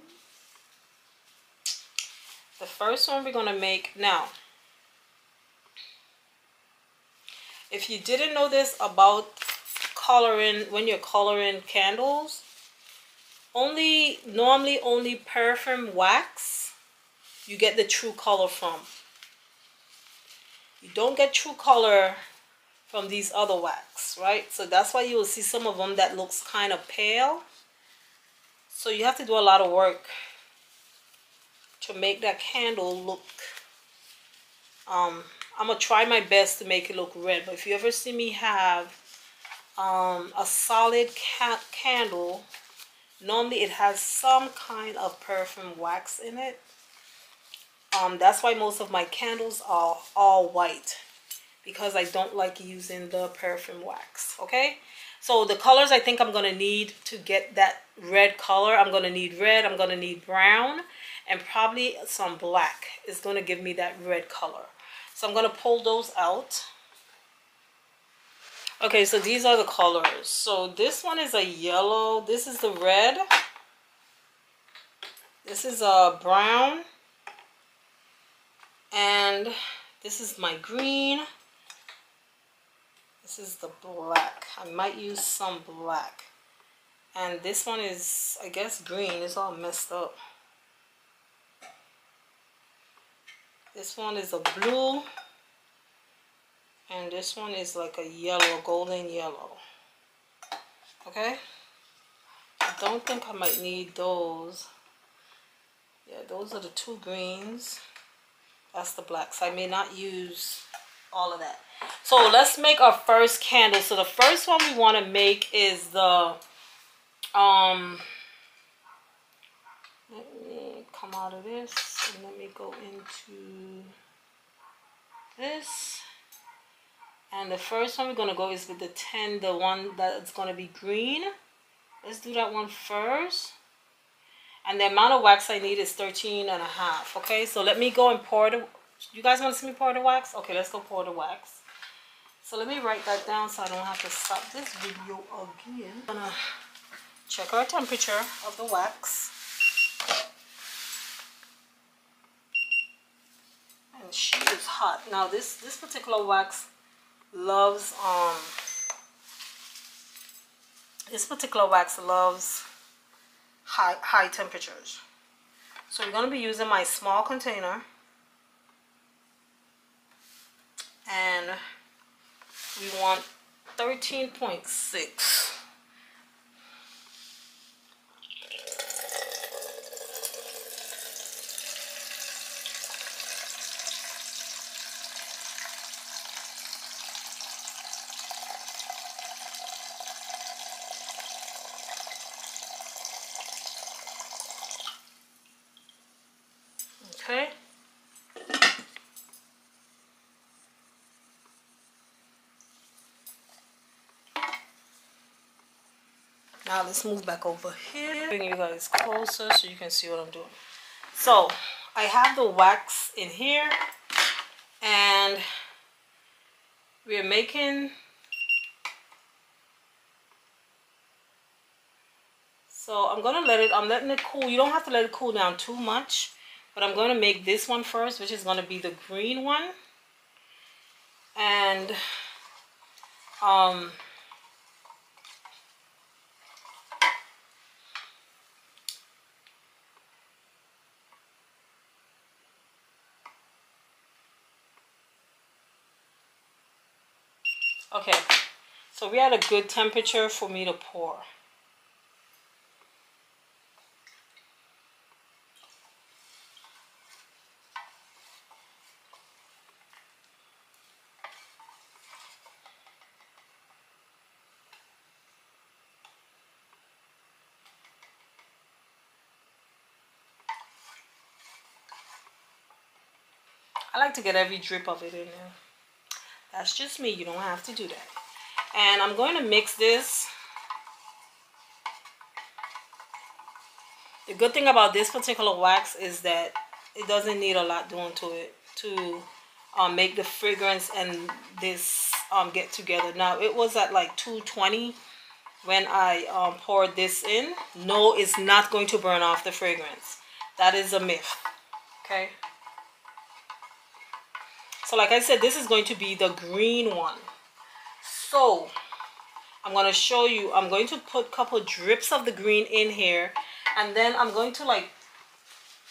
The first one we're gonna make now. If you didn't know this about coloring, when you're coloring candles, normally only paraffin wax you get the true color from. You don't get true color from these other wax, right? So that's why you will see some of them that looks kind of pale. So you have to do a lot of work to make that candle look, I'm gonna try my best to make it look red, but if you ever see me have a solid candle, normally it has some kind of paraffin wax in it. That's why most of my candles are all white, because I don't like using the paraffin wax. Okay, so the colors I think I'm gonna need to get that red color, I'm gonna need red, I'm gonna need brown, and probably some black is gonna give me that red color. So I'm gonna pull those out. Okay, so these are the colors. So this one is a yellow, this is the red, this is a brown, and this is my green. This is the black. I might use some black. And this one is, I guess, green. It's all messed up. This one is a blue. And this one is like a yellow, golden yellow. Okay? I don't think I might need those. Yeah, those are the two greens. That's the blacks. I may not use all of that. So let's make our first candle. So the first one we want to make is the let me come out of this and let me go into this. And the first one we're going to go is with the one that's going to be green. Let's do that one first. And the amount of wax I need is 13.5. Okay, so let me go and pour the, you guys want to see me pour the wax? Okay, let's go pour the wax. So let me write that down so I don't have to stop this video again. I'm gonna check our temperature of the wax. And she is hot. Now this particular wax loves high temperatures. So we're going to be using my small container, and we want 13.6. Okay. Now let's move back over here. Bring you guys closer so you can see what I'm doing. So I have the wax in here, and we're making. So I'm letting it cool. You don't have to let it cool down too much, but I'm going to make this one first, which is going to be the green one. And okay, so we're at a good temperature for me to pour. I like to get every drip of it in there. That's just me. You don't have to do that. And I'm going to mix this. The good thing about this particular wax is that it doesn't need a lot doing to it to make the fragrance and this get together. Now it was at like 220 when I poured this in. No, it's not going to burn off the fragrance. That is a myth. Okay. So like I said, this is going to be the green one. So I'm going to show you. I'm going to put a couple drips of the green in here. And then I'm going to like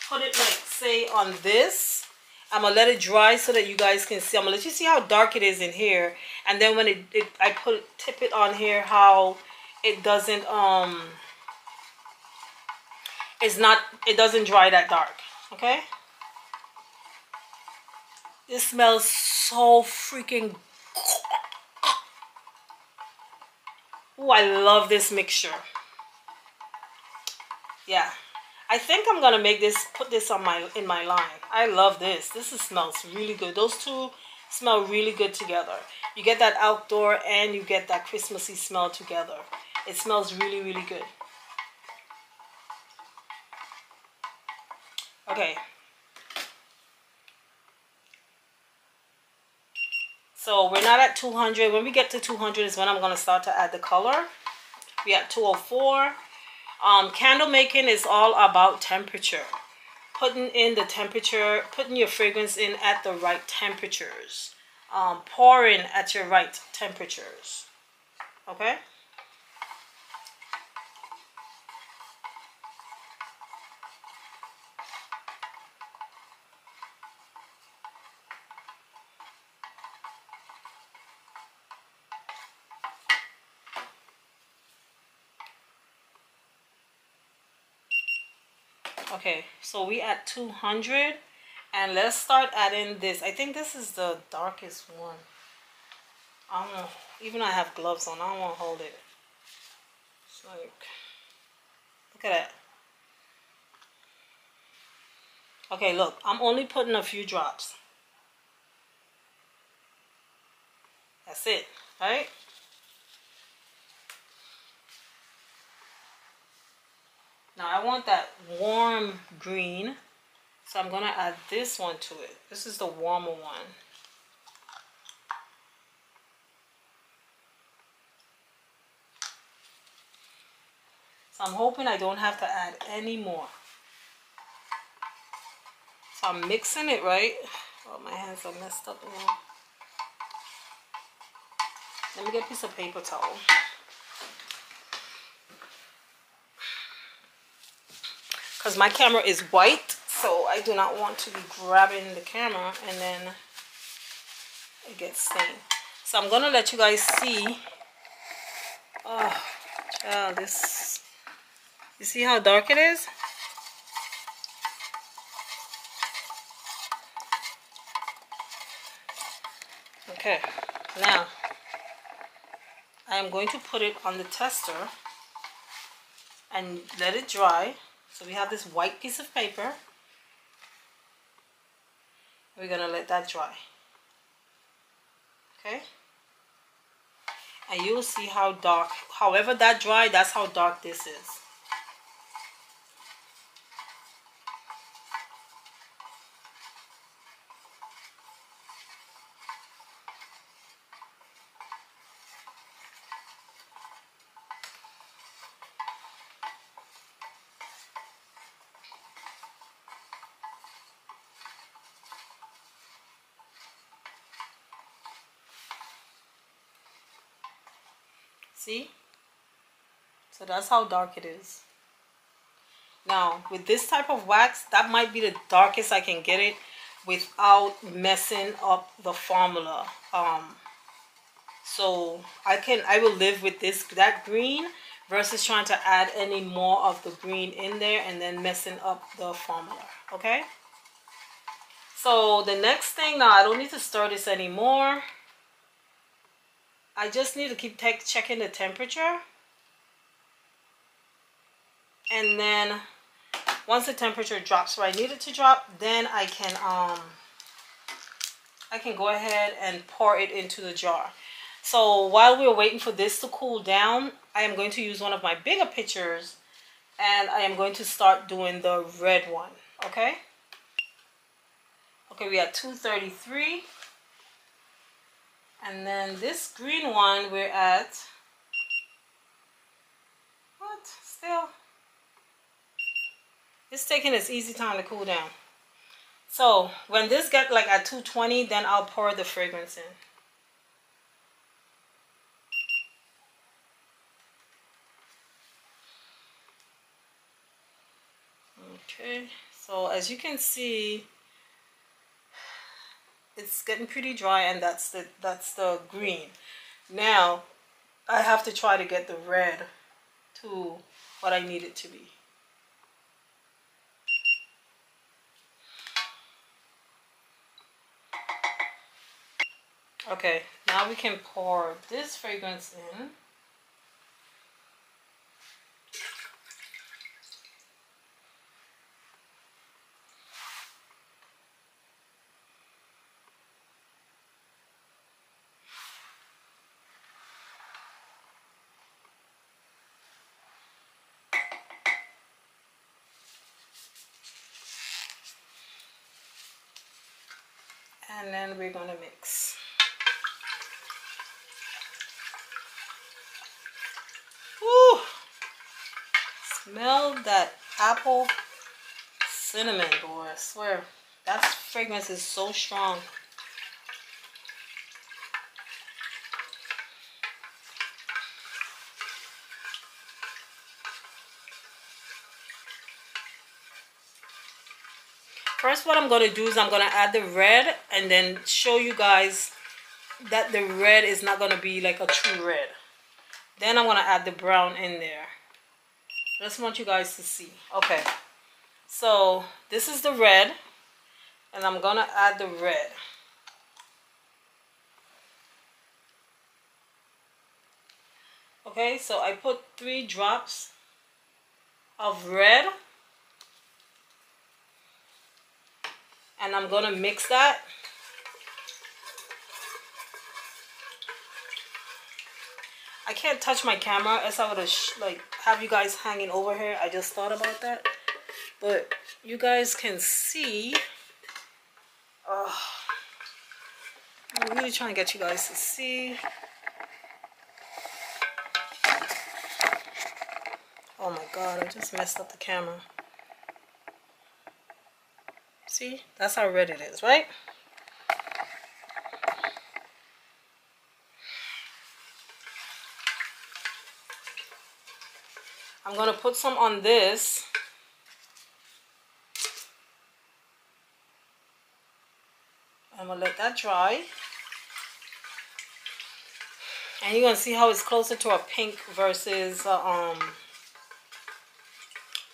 put it like say on this. I'm going to let it dry so that you guys can see. I'm going to let you see how dark it is in here. And then when I tip it on here, how it doesn't it doesn't dry that dark. Okay? This smells so freaking. Oh, I love this mixture. Yeah, I think I'm gonna make this, put this on in my line. I love this. This smells really good. Those two smell really good together. You get that outdoor and you get that Christmassy smell together. It smells really, really good. Okay. So we're not at 200. When we get to 200 is when I'm going to start to add the color. We're at 204. Candle making is all about temperature. Putting in the temperature, putting your fragrance in at the right temperatures. Pouring at your right temperatures. Okay? Okay, so we at 200, and let's start adding this. I think this is the darkest one. I don't know, even I have gloves on, I don't want to hold it. It's like, look at that. Okay, look, I'm only putting a few drops. That's it, right? Now I want that warm green, so I'm going to add this one to it. This is the warmer one. So I'm hoping I don't have to add any more. So I'm mixing it, right? Oh, my hands are messed up now. Let me get a piece of paper towel. Because my camera is white, so I do not want to be grabbing the camera and then it gets stained. So I'm going to let you guys see Oh, this, you see how dark it is? Okay, now I am going to put it on the tester and let it dry. So we have this white piece of paper. We're gonna let that dry. Okay, and you will see how dark, however that dry, that's how dark this is. See? So that's how dark it is. Now, with this type of wax, that might be the darkest I can get it without messing up the formula. So I will live with that green versus trying to add any more of the green in there and then messing up the formula. Okay? So the next thing, now I don't need to stir this anymore. I just need to keep checking the temperature. And then once the temperature drops where I need it to drop, then I can go ahead and pour it into the jar. So while we're waiting for this to cool down, I am going to use one of my bigger pitchers and I am going to start doing the red one. Okay? Okay, we are 233. And then this green one we're at, what? Still, it's taking its easy time to cool down. So when this gets like at 220, then I'll pour the fragrance in. Okay, so as you can see, it's getting pretty dry, and that's the green. Now I have to try to get the red to what I need it to be. Okay, now we can pour this fragrance in. And then we're gonna mix. Woo! Smell that apple cinnamon, boy. I swear, that fragrance is so strong. First, what I'm going to do is I'm going to add the red and then show you guys that the red is not going to be like a true red. Then I'm going to add the brown in there. Just want you guys to see. Okay, so this is the red and I'm going to add the red. Okay, so I put 3 drops of red. And I'm going to mix that. I can't touch my camera, else I would have like have you guys hanging over here. I just thought about that. But you guys can see. I'm really trying to get you guys to see. Oh my God, I just messed up the camera. See, that's how red it is, right? I'm gonna put some on this. I'm gonna let that dry. And you're gonna see how it's closer to a pink versus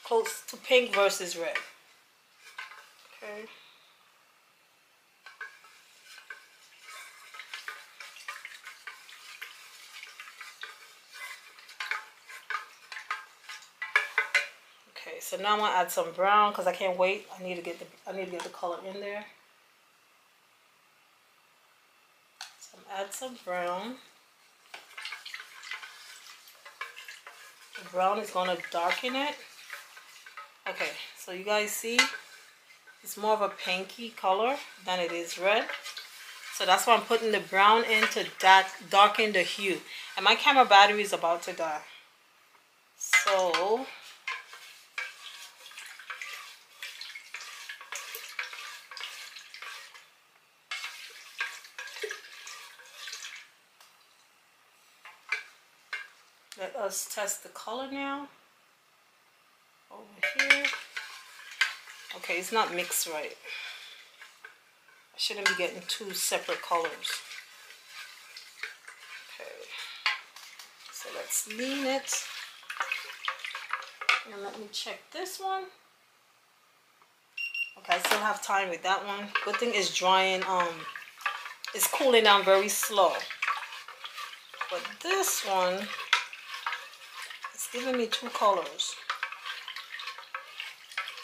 close to pink versus red. Okay. Okay, so now I'm gonna add some brown because I can't wait. I need to get the color in there. So add some brown. The brown is gonna darken it. Okay, so you guys see it's more of a pinky color than it is red. So that's why I'm putting the brown in to darken the hue. And my camera battery is about to die. So let us test the color now. Over here. Okay, it's not mixed right. I shouldn't be getting two separate colors. Okay. So let's lean it. And let me check this one. Okay, I still have time with that one. Good thing it's drying, it's cooling down very slow. But this one, it's giving me two colors.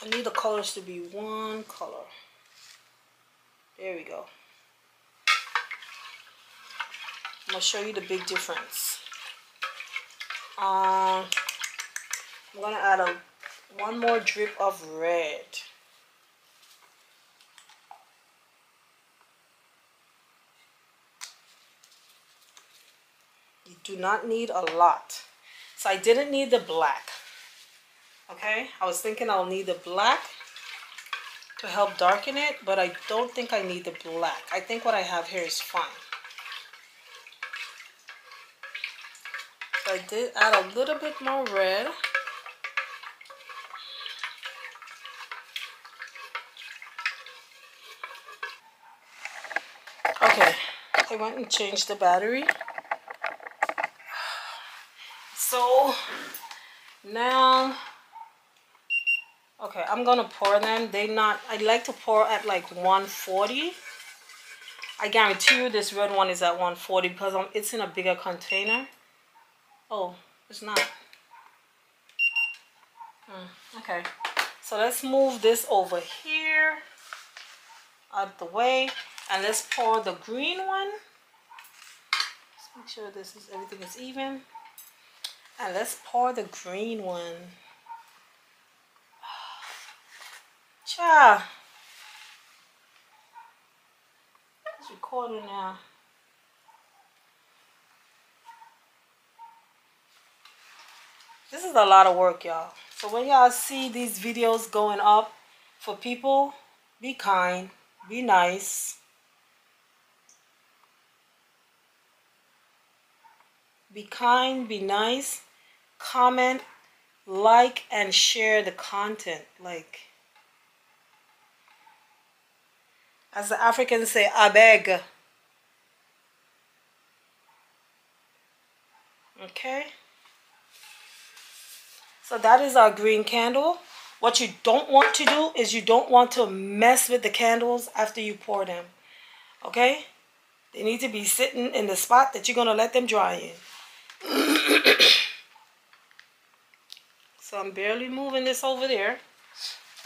I need the colors to be one color. There we go. I'm gonna show you the big difference. I'm gonna add one more drip of red. You do not need a lot. So I didn't need the black. Okay, I was thinking I'll need the black to help darken it, but I don't think I need the black. I think what I have here is fine. So I did add a little bit more red. Okay, I went and changed the battery. So now, okay, I'm gonna pour them. I like to pour at like 140. I guarantee you this red one is at 140 because it's in a bigger container. Oh, it's not. Okay, so let's move this over here out of the way, and let's pour the green one. Let's make sure everything is even, and let's pour the green one. Cha, it's recording now. This is a lot of work, y'all. So when y'all see these videos going up for people, be kind, be nice. Be kind, be nice, comment, like, and share the content. Like, as the Africans say, I beg. Okay? So that is our green candle. What you don't want to do is you don't want to mess with the candles after you pour them. Okay? They need to be sitting in the spot that you're going to let them dry in. So I'm barely moving this over there.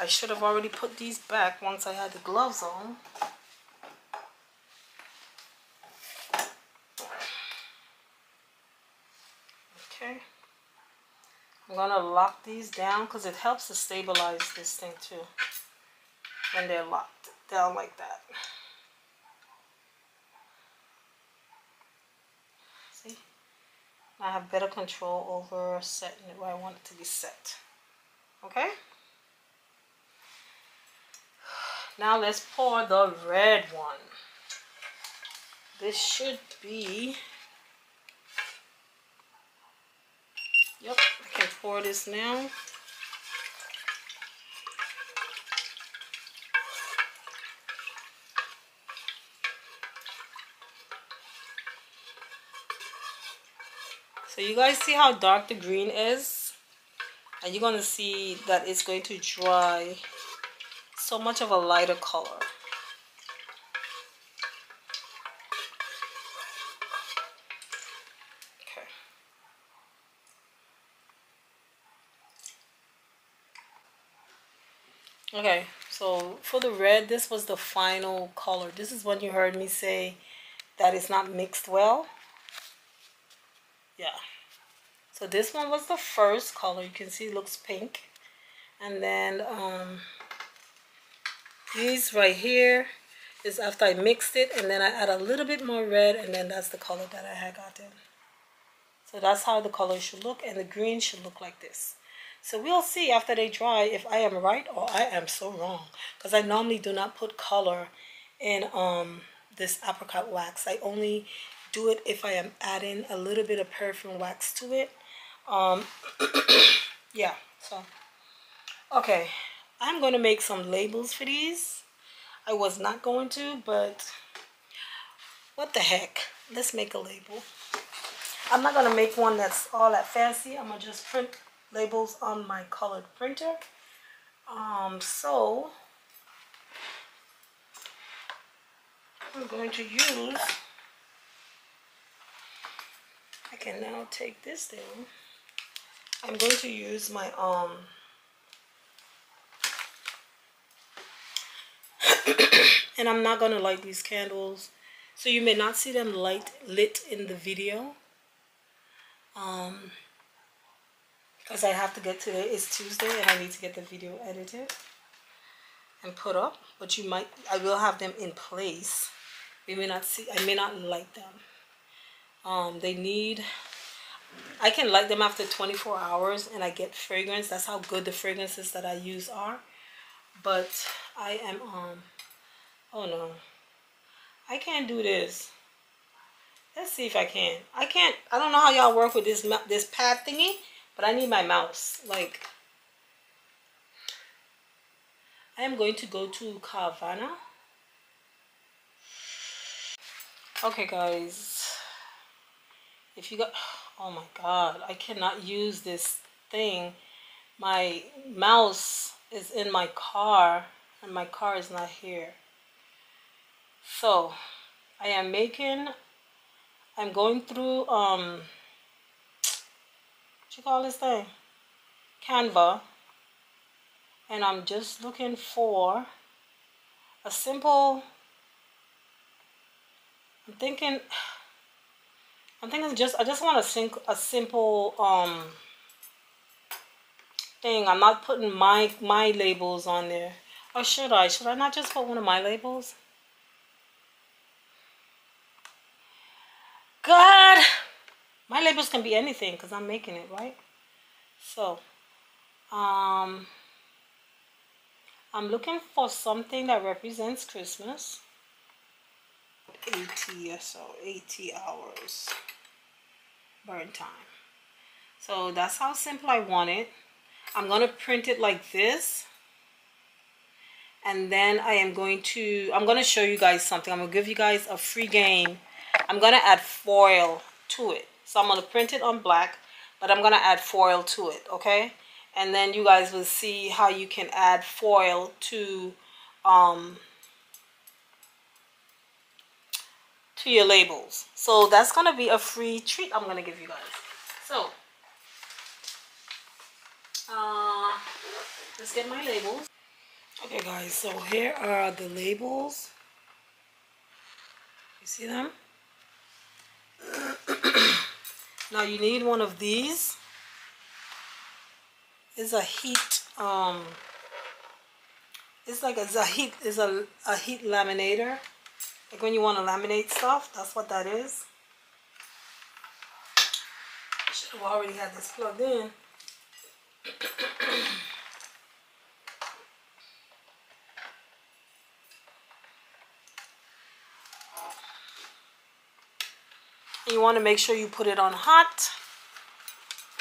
I should have already put these back once I had the gloves on. Okay. I'm going to lock these down because it helps to stabilize this thing too when they're locked down like that. See? I have better control over setting it where I want it to be set. Okay? Now let's pour the red one. This should be... Yep, I can pour this now. So you guys see how dark the green is? And you're going to see that it's going to dry so much of a lighter color. Okay. Okay, so for the red, this was the final color. This is when you heard me say that it's not mixed well. Yeah. So this one was the first color. You can see it looks pink. And then these right here is after I mixed it, and then I add a little bit more red, and then that's the color that I had gotten. So that's how the color should look, and the green should look like this. So we'll see after they dry if I am right or I am so wrong, because I normally do not put color in this apricot wax. I only do it if I am adding a little bit of paraffin wax to it. Yeah, so okay, I'm going to make some labels for these. I was not going to, but what the heck, let's make a label. I'm not going to make one that's all that fancy. I'm going to just print labels on my colored printer. So I'm going to use, I can now take this down. I'm going to use my and I'm not going to light these candles, so you may not see them lit in the video. Because I have to get today, it's Tuesday, and I need to get the video edited and put up. But I will have them in place. You may not see, I may not light them. I can light them after 24 hours and I get fragrance. That's how good the fragrances that I use are. But I am, oh no, I can't do this. Let's see if I can. I don't know how y'all work with this pad thingy, but I need my mouse. Like, I am going to go to Carvana. Okay, guys. If you got, oh my God, I cannot use this thing. My mouse is in my car, and my car is not here. So, I'm going through, what you call this thing? Canva. And I'm just looking for a simple, I just want a simple thing. I'm not putting my labels on there. Or should I? Should I not just put one of my labels? God! My labels can be anything because I'm making it, right? So, I'm looking for something that represents Christmas. 80 hours burn time. So that's how simple I want it. I'm going to print it like this. And then I'm going to show you guys something. I'm going to give you guys a free game. I'm going to add foil to it. So I'm going to print it on black, but I'm going to add foil to it, okay? And then you guys will see how you can add foil to your labels. So that's going to be a free treat I'm going to give you guys. So, let's get my labels. Okay guys, so here are the labels. You see them? Now you need one of these. It's a heat it's a heat laminator. Like when you want to laminate stuff, that's what that is. I should have already had this plugged in. You want to make sure you put it on hot.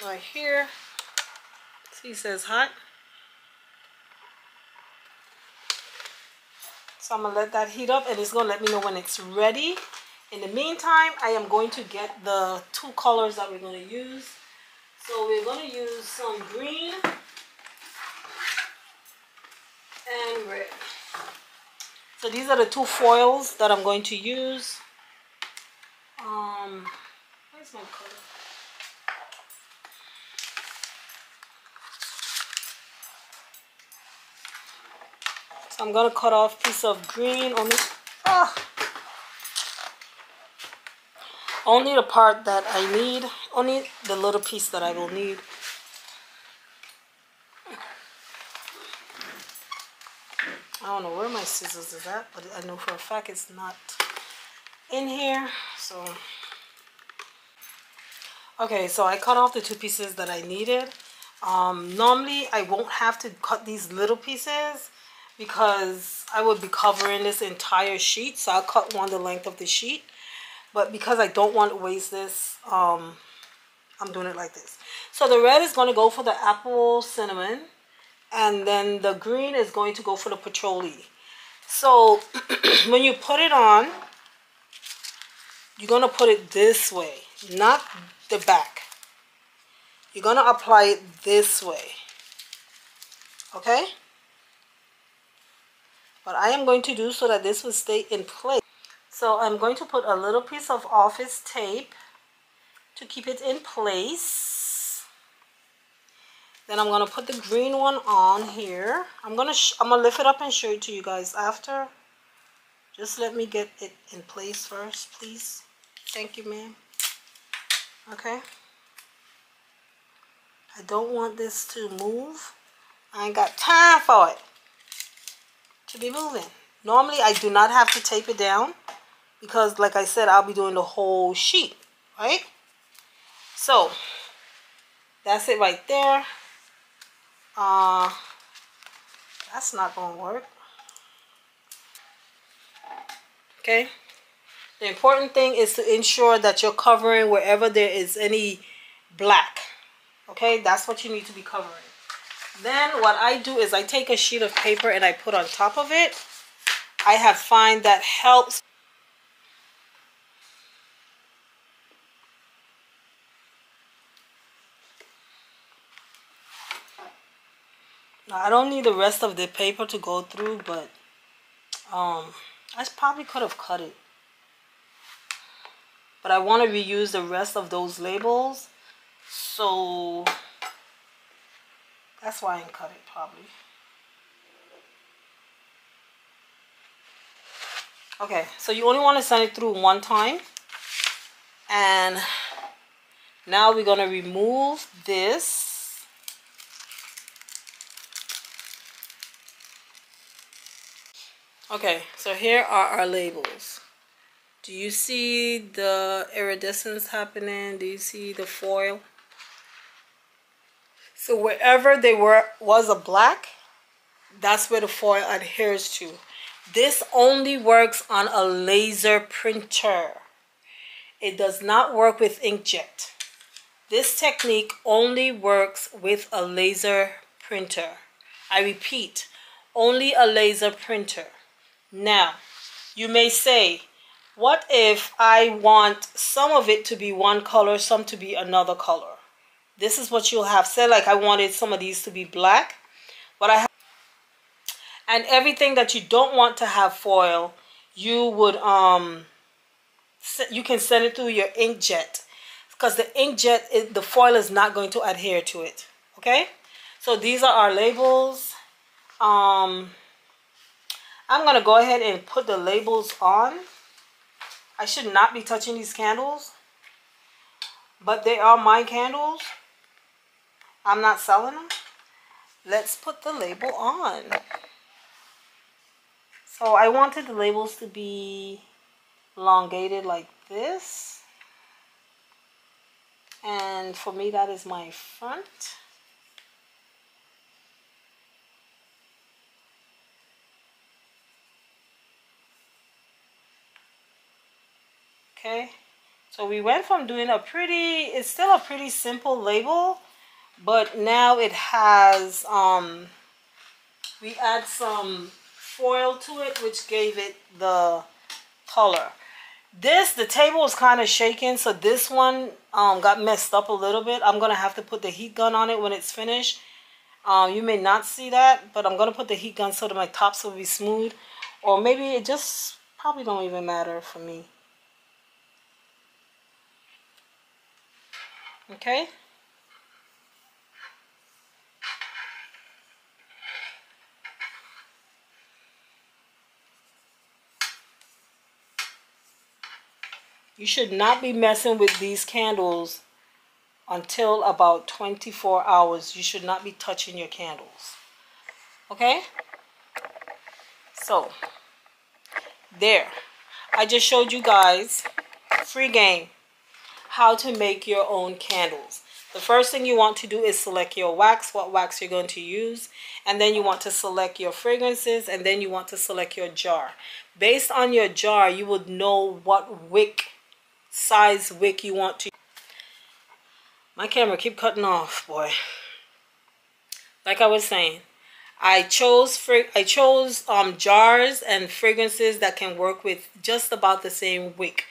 Right here. See, it says hot. So I'm going to let that heat up, and it's going to let me know when it's ready. In the meantime, I am going to get the two colors that we're going to use. So we're going to use some green and red. So these are the two foils that I'm going to use. Where's my color? So I'm going to cut off a piece of green on this. Only the part that I need, only the little piece that I will need. I don't know where my scissors is at, but I know for a fact it's not in here. So, okay, so I cut off the two pieces that I needed. Normally I won't have to cut these little pieces because I would be covering this entire sheet. So I'll cut one the length of the sheet. But because I don't want to waste this, I'm doing it like this. So the red is going to go for the apple cinnamon. And then the green is going to go for the patchouli. So when you put it on, you're going to put it this way, not the back. You're going to apply it this way. Okay? But I am going to do so that this will stay in place. So I'm going to put a little piece of office tape to keep it in place. Then I'm gonna put the green one on here. I'm gonna lift it up and show it to you guys after. Just let me get it in place first, please. Thank you, ma'am. Okay. I don't want this to move. I ain't got time for it to be moving. Normally, I do not have to tape it down because, like I said, I'll be doing the whole sheet, right? So that's it right there. That's not gonna work. Okay, the important thing is to ensure that you're covering wherever there is any black. Okay, that's what you need to be covering. Then what I do is I take a sheet of paper and I put on top of it. I have found that helps. Now, I don't need the rest of the paper to go through, but I probably could have cut it. But I want to reuse the rest of those labels, so that's why I didn't cut it probably. Okay, so you only want to send it through one time. And now we're going to remove this. Okay, so here are our labels. Do you see the iridescence happening? Do you see the foil? So wherever there was a black, that's where the foil adheres to. This only works on a laser printer. It does not work with inkjet. This technique only works with a laser printer. I repeat, only a laser printer. Now, you may say, what if I want some of it to be one color, some to be another color? This is what you'll have. Say like I wanted some of these to be black, but I have, and everything that you don't want to have foil, you would you can send it through your inkjet, because the inkjet, the foil is not going to adhere to it. Okay, so these are our labels. I'm going to go ahead and put the labels on. I should not be touching these candles, but they are my candles. I'm not selling them. Let's put the label on. So I wanted the labels to be elongated like this. And for me, that is my front. Okay, so we went from doing it's still a pretty simple label, but now it has, we add some foil to it, which gave it the color. The table is kind of shaking, so this one got messed up a little bit. I'm gonna have to put the heat gun on it when it's finished. You may not see that, but I'm gonna put the heat gun so that my tops will be smooth, or maybe it just probably don't even matter for me. Okay. You should not be messing with these candles until about 24 hours. You should not be touching your candles. Okay? So, there. I just showed you guys, free game, how to make your own candles. The first thing you want to do is select your wax, what wax you're going to use. And then you want to select your fragrances, and then you want to select your jar. Based on your jar, you would know what wick, size wick you want to. My camera keep cutting off, boy. Like I was saying, I chose jars and fragrances that can work with just about the same wick.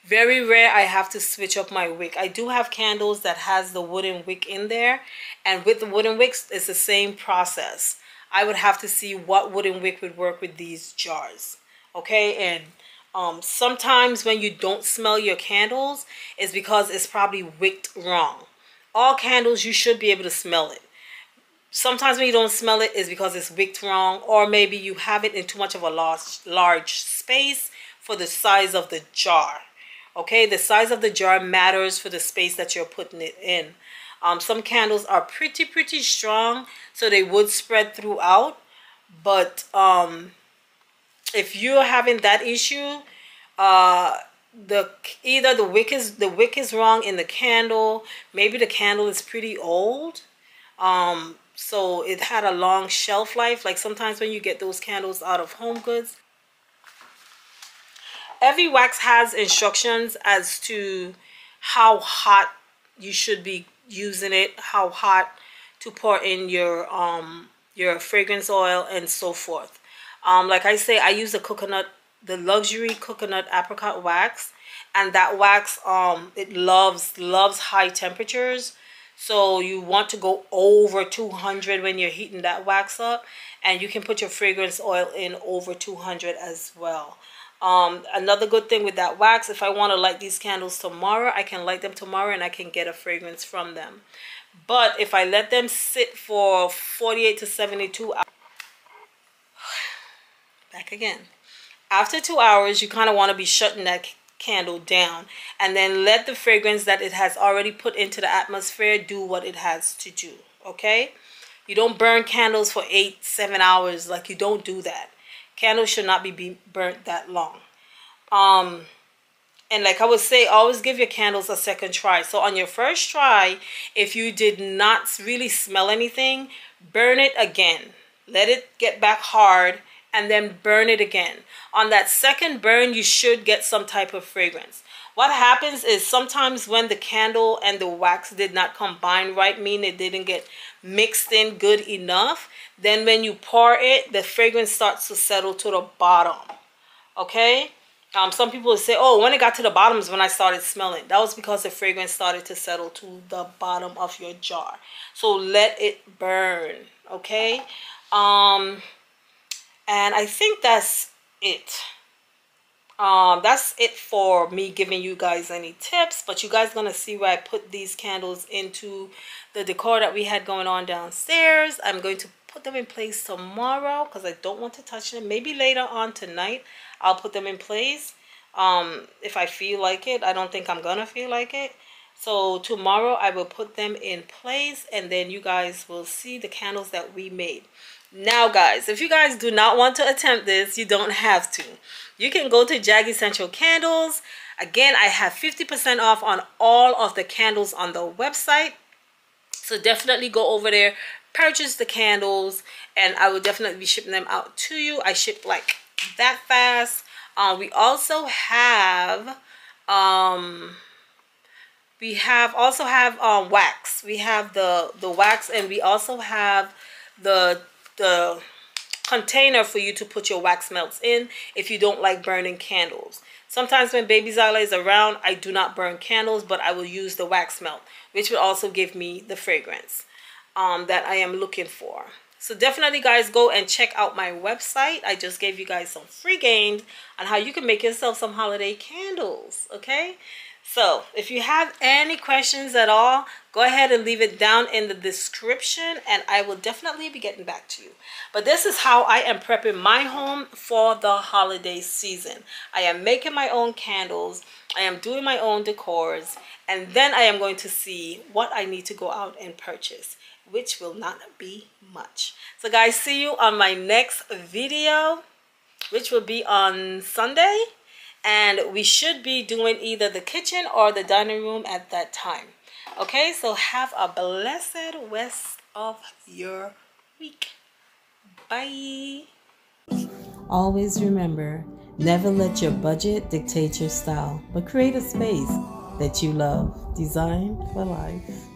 Very rare I have to switch up my wick. I do have candles that has the wooden wick in there, and with the wooden wicks it's the same process. I would have to see what wooden wick would work with these jars. Okay, and sometimes when you don't smell your candles, it's because it's probably wicked wrong. All candles, you should be able to smell it. Sometimes when you don't smell it, it's because it's wicked wrong, or maybe you have it in too much of a large space for the size of the jar. Okay, the size of the jar matters for the space that you're putting it in. Some candles are pretty strong, so they would spread throughout. But if you're having that issue, either the wick is wrong in the candle, maybe the candle is pretty old, so it had a long shelf life. Like sometimes when you get those candles out of Home Goods, every wax has instructions as to how hot you should be using it, how hot to pour in your fragrance oil, and so forth. Like I say, I use the luxury coconut apricot wax, and that wax it loves high temperatures. So you want to go over 200 when you're heating that wax up, and you can put your fragrance oil in over 200 as well. Another good thing with that wax, if I want to light these candles tomorrow, I can light them tomorrow and I can get a fragrance from them. But if I let them sit for 48 to 72 hours, back again, after 2 hours, you kind of want to be shutting that candle down, and then let the fragrance that it has already put into the atmosphere do what it has to do. Okay, you don't burn candles for 8-7 hours. Like, you don't do that. Candles should not be burnt that long. And like I would say, always give your candles a second try. So on your first try, if you did not really smell anything, burn it again. Let it get back hard, and then burn it again. On that second burn, you should get some type of fragrance. What happens is sometimes when the candle and the wax did not combine right, meaning it didn't get mixed in good enough, then when you pour it, the fragrance starts to settle to the bottom. Okay? Some people will say, oh, when it got to the bottom is when I started smelling. That was because the fragrance started to settle to the bottom of your jar. So let it burn. Okay? And I think that's it. That's it for me giving you guys any tips. But you guys gonna see where I put these candles into the decor that we had going on downstairs. I'm going to put them in place tomorrow because I don't want to touch them. Maybe later on tonight I'll put them in place if I feel like it. I don't think I'm gonna feel like it. So tomorrow I will put them in place, and then you guys will see the candles that we made. Now guys, if you guys do not want to attempt this, you don't have to. You can go to Jag Essential Candles. Again, I have 50% off on all of the candles on the website. So definitely go over there, purchase the candles, and I will definitely be shipping them out to you. I ship like that fast. We also have wax. We have the wax, and we also have the container for you to put your wax melts in if you don't like burning candles. Sometimes when Baby Zyla is around, I do not burn candles, but I will use the wax melt, which will also give me the fragrance that I am looking for. So definitely, guys, go and check out my website. I just gave you guys some free games on how you can make yourself some holiday candles, okay? So if you have any questions at all, go ahead and leave it down in the description, and I will definitely be getting back to you. But this is how I am prepping my home for the holiday season. I am making my own candles. I am doing my own decors, and then I am going to see what I need to go out and purchase, which will not be much. So guys, see you on my next video, which will be on Sunday. And we should be doing either the kitchen or the dining room at that time. Okay, so have a blessed rest of your week. Bye. Always remember, never let your budget dictate your style, but create a space that you love. Design for life.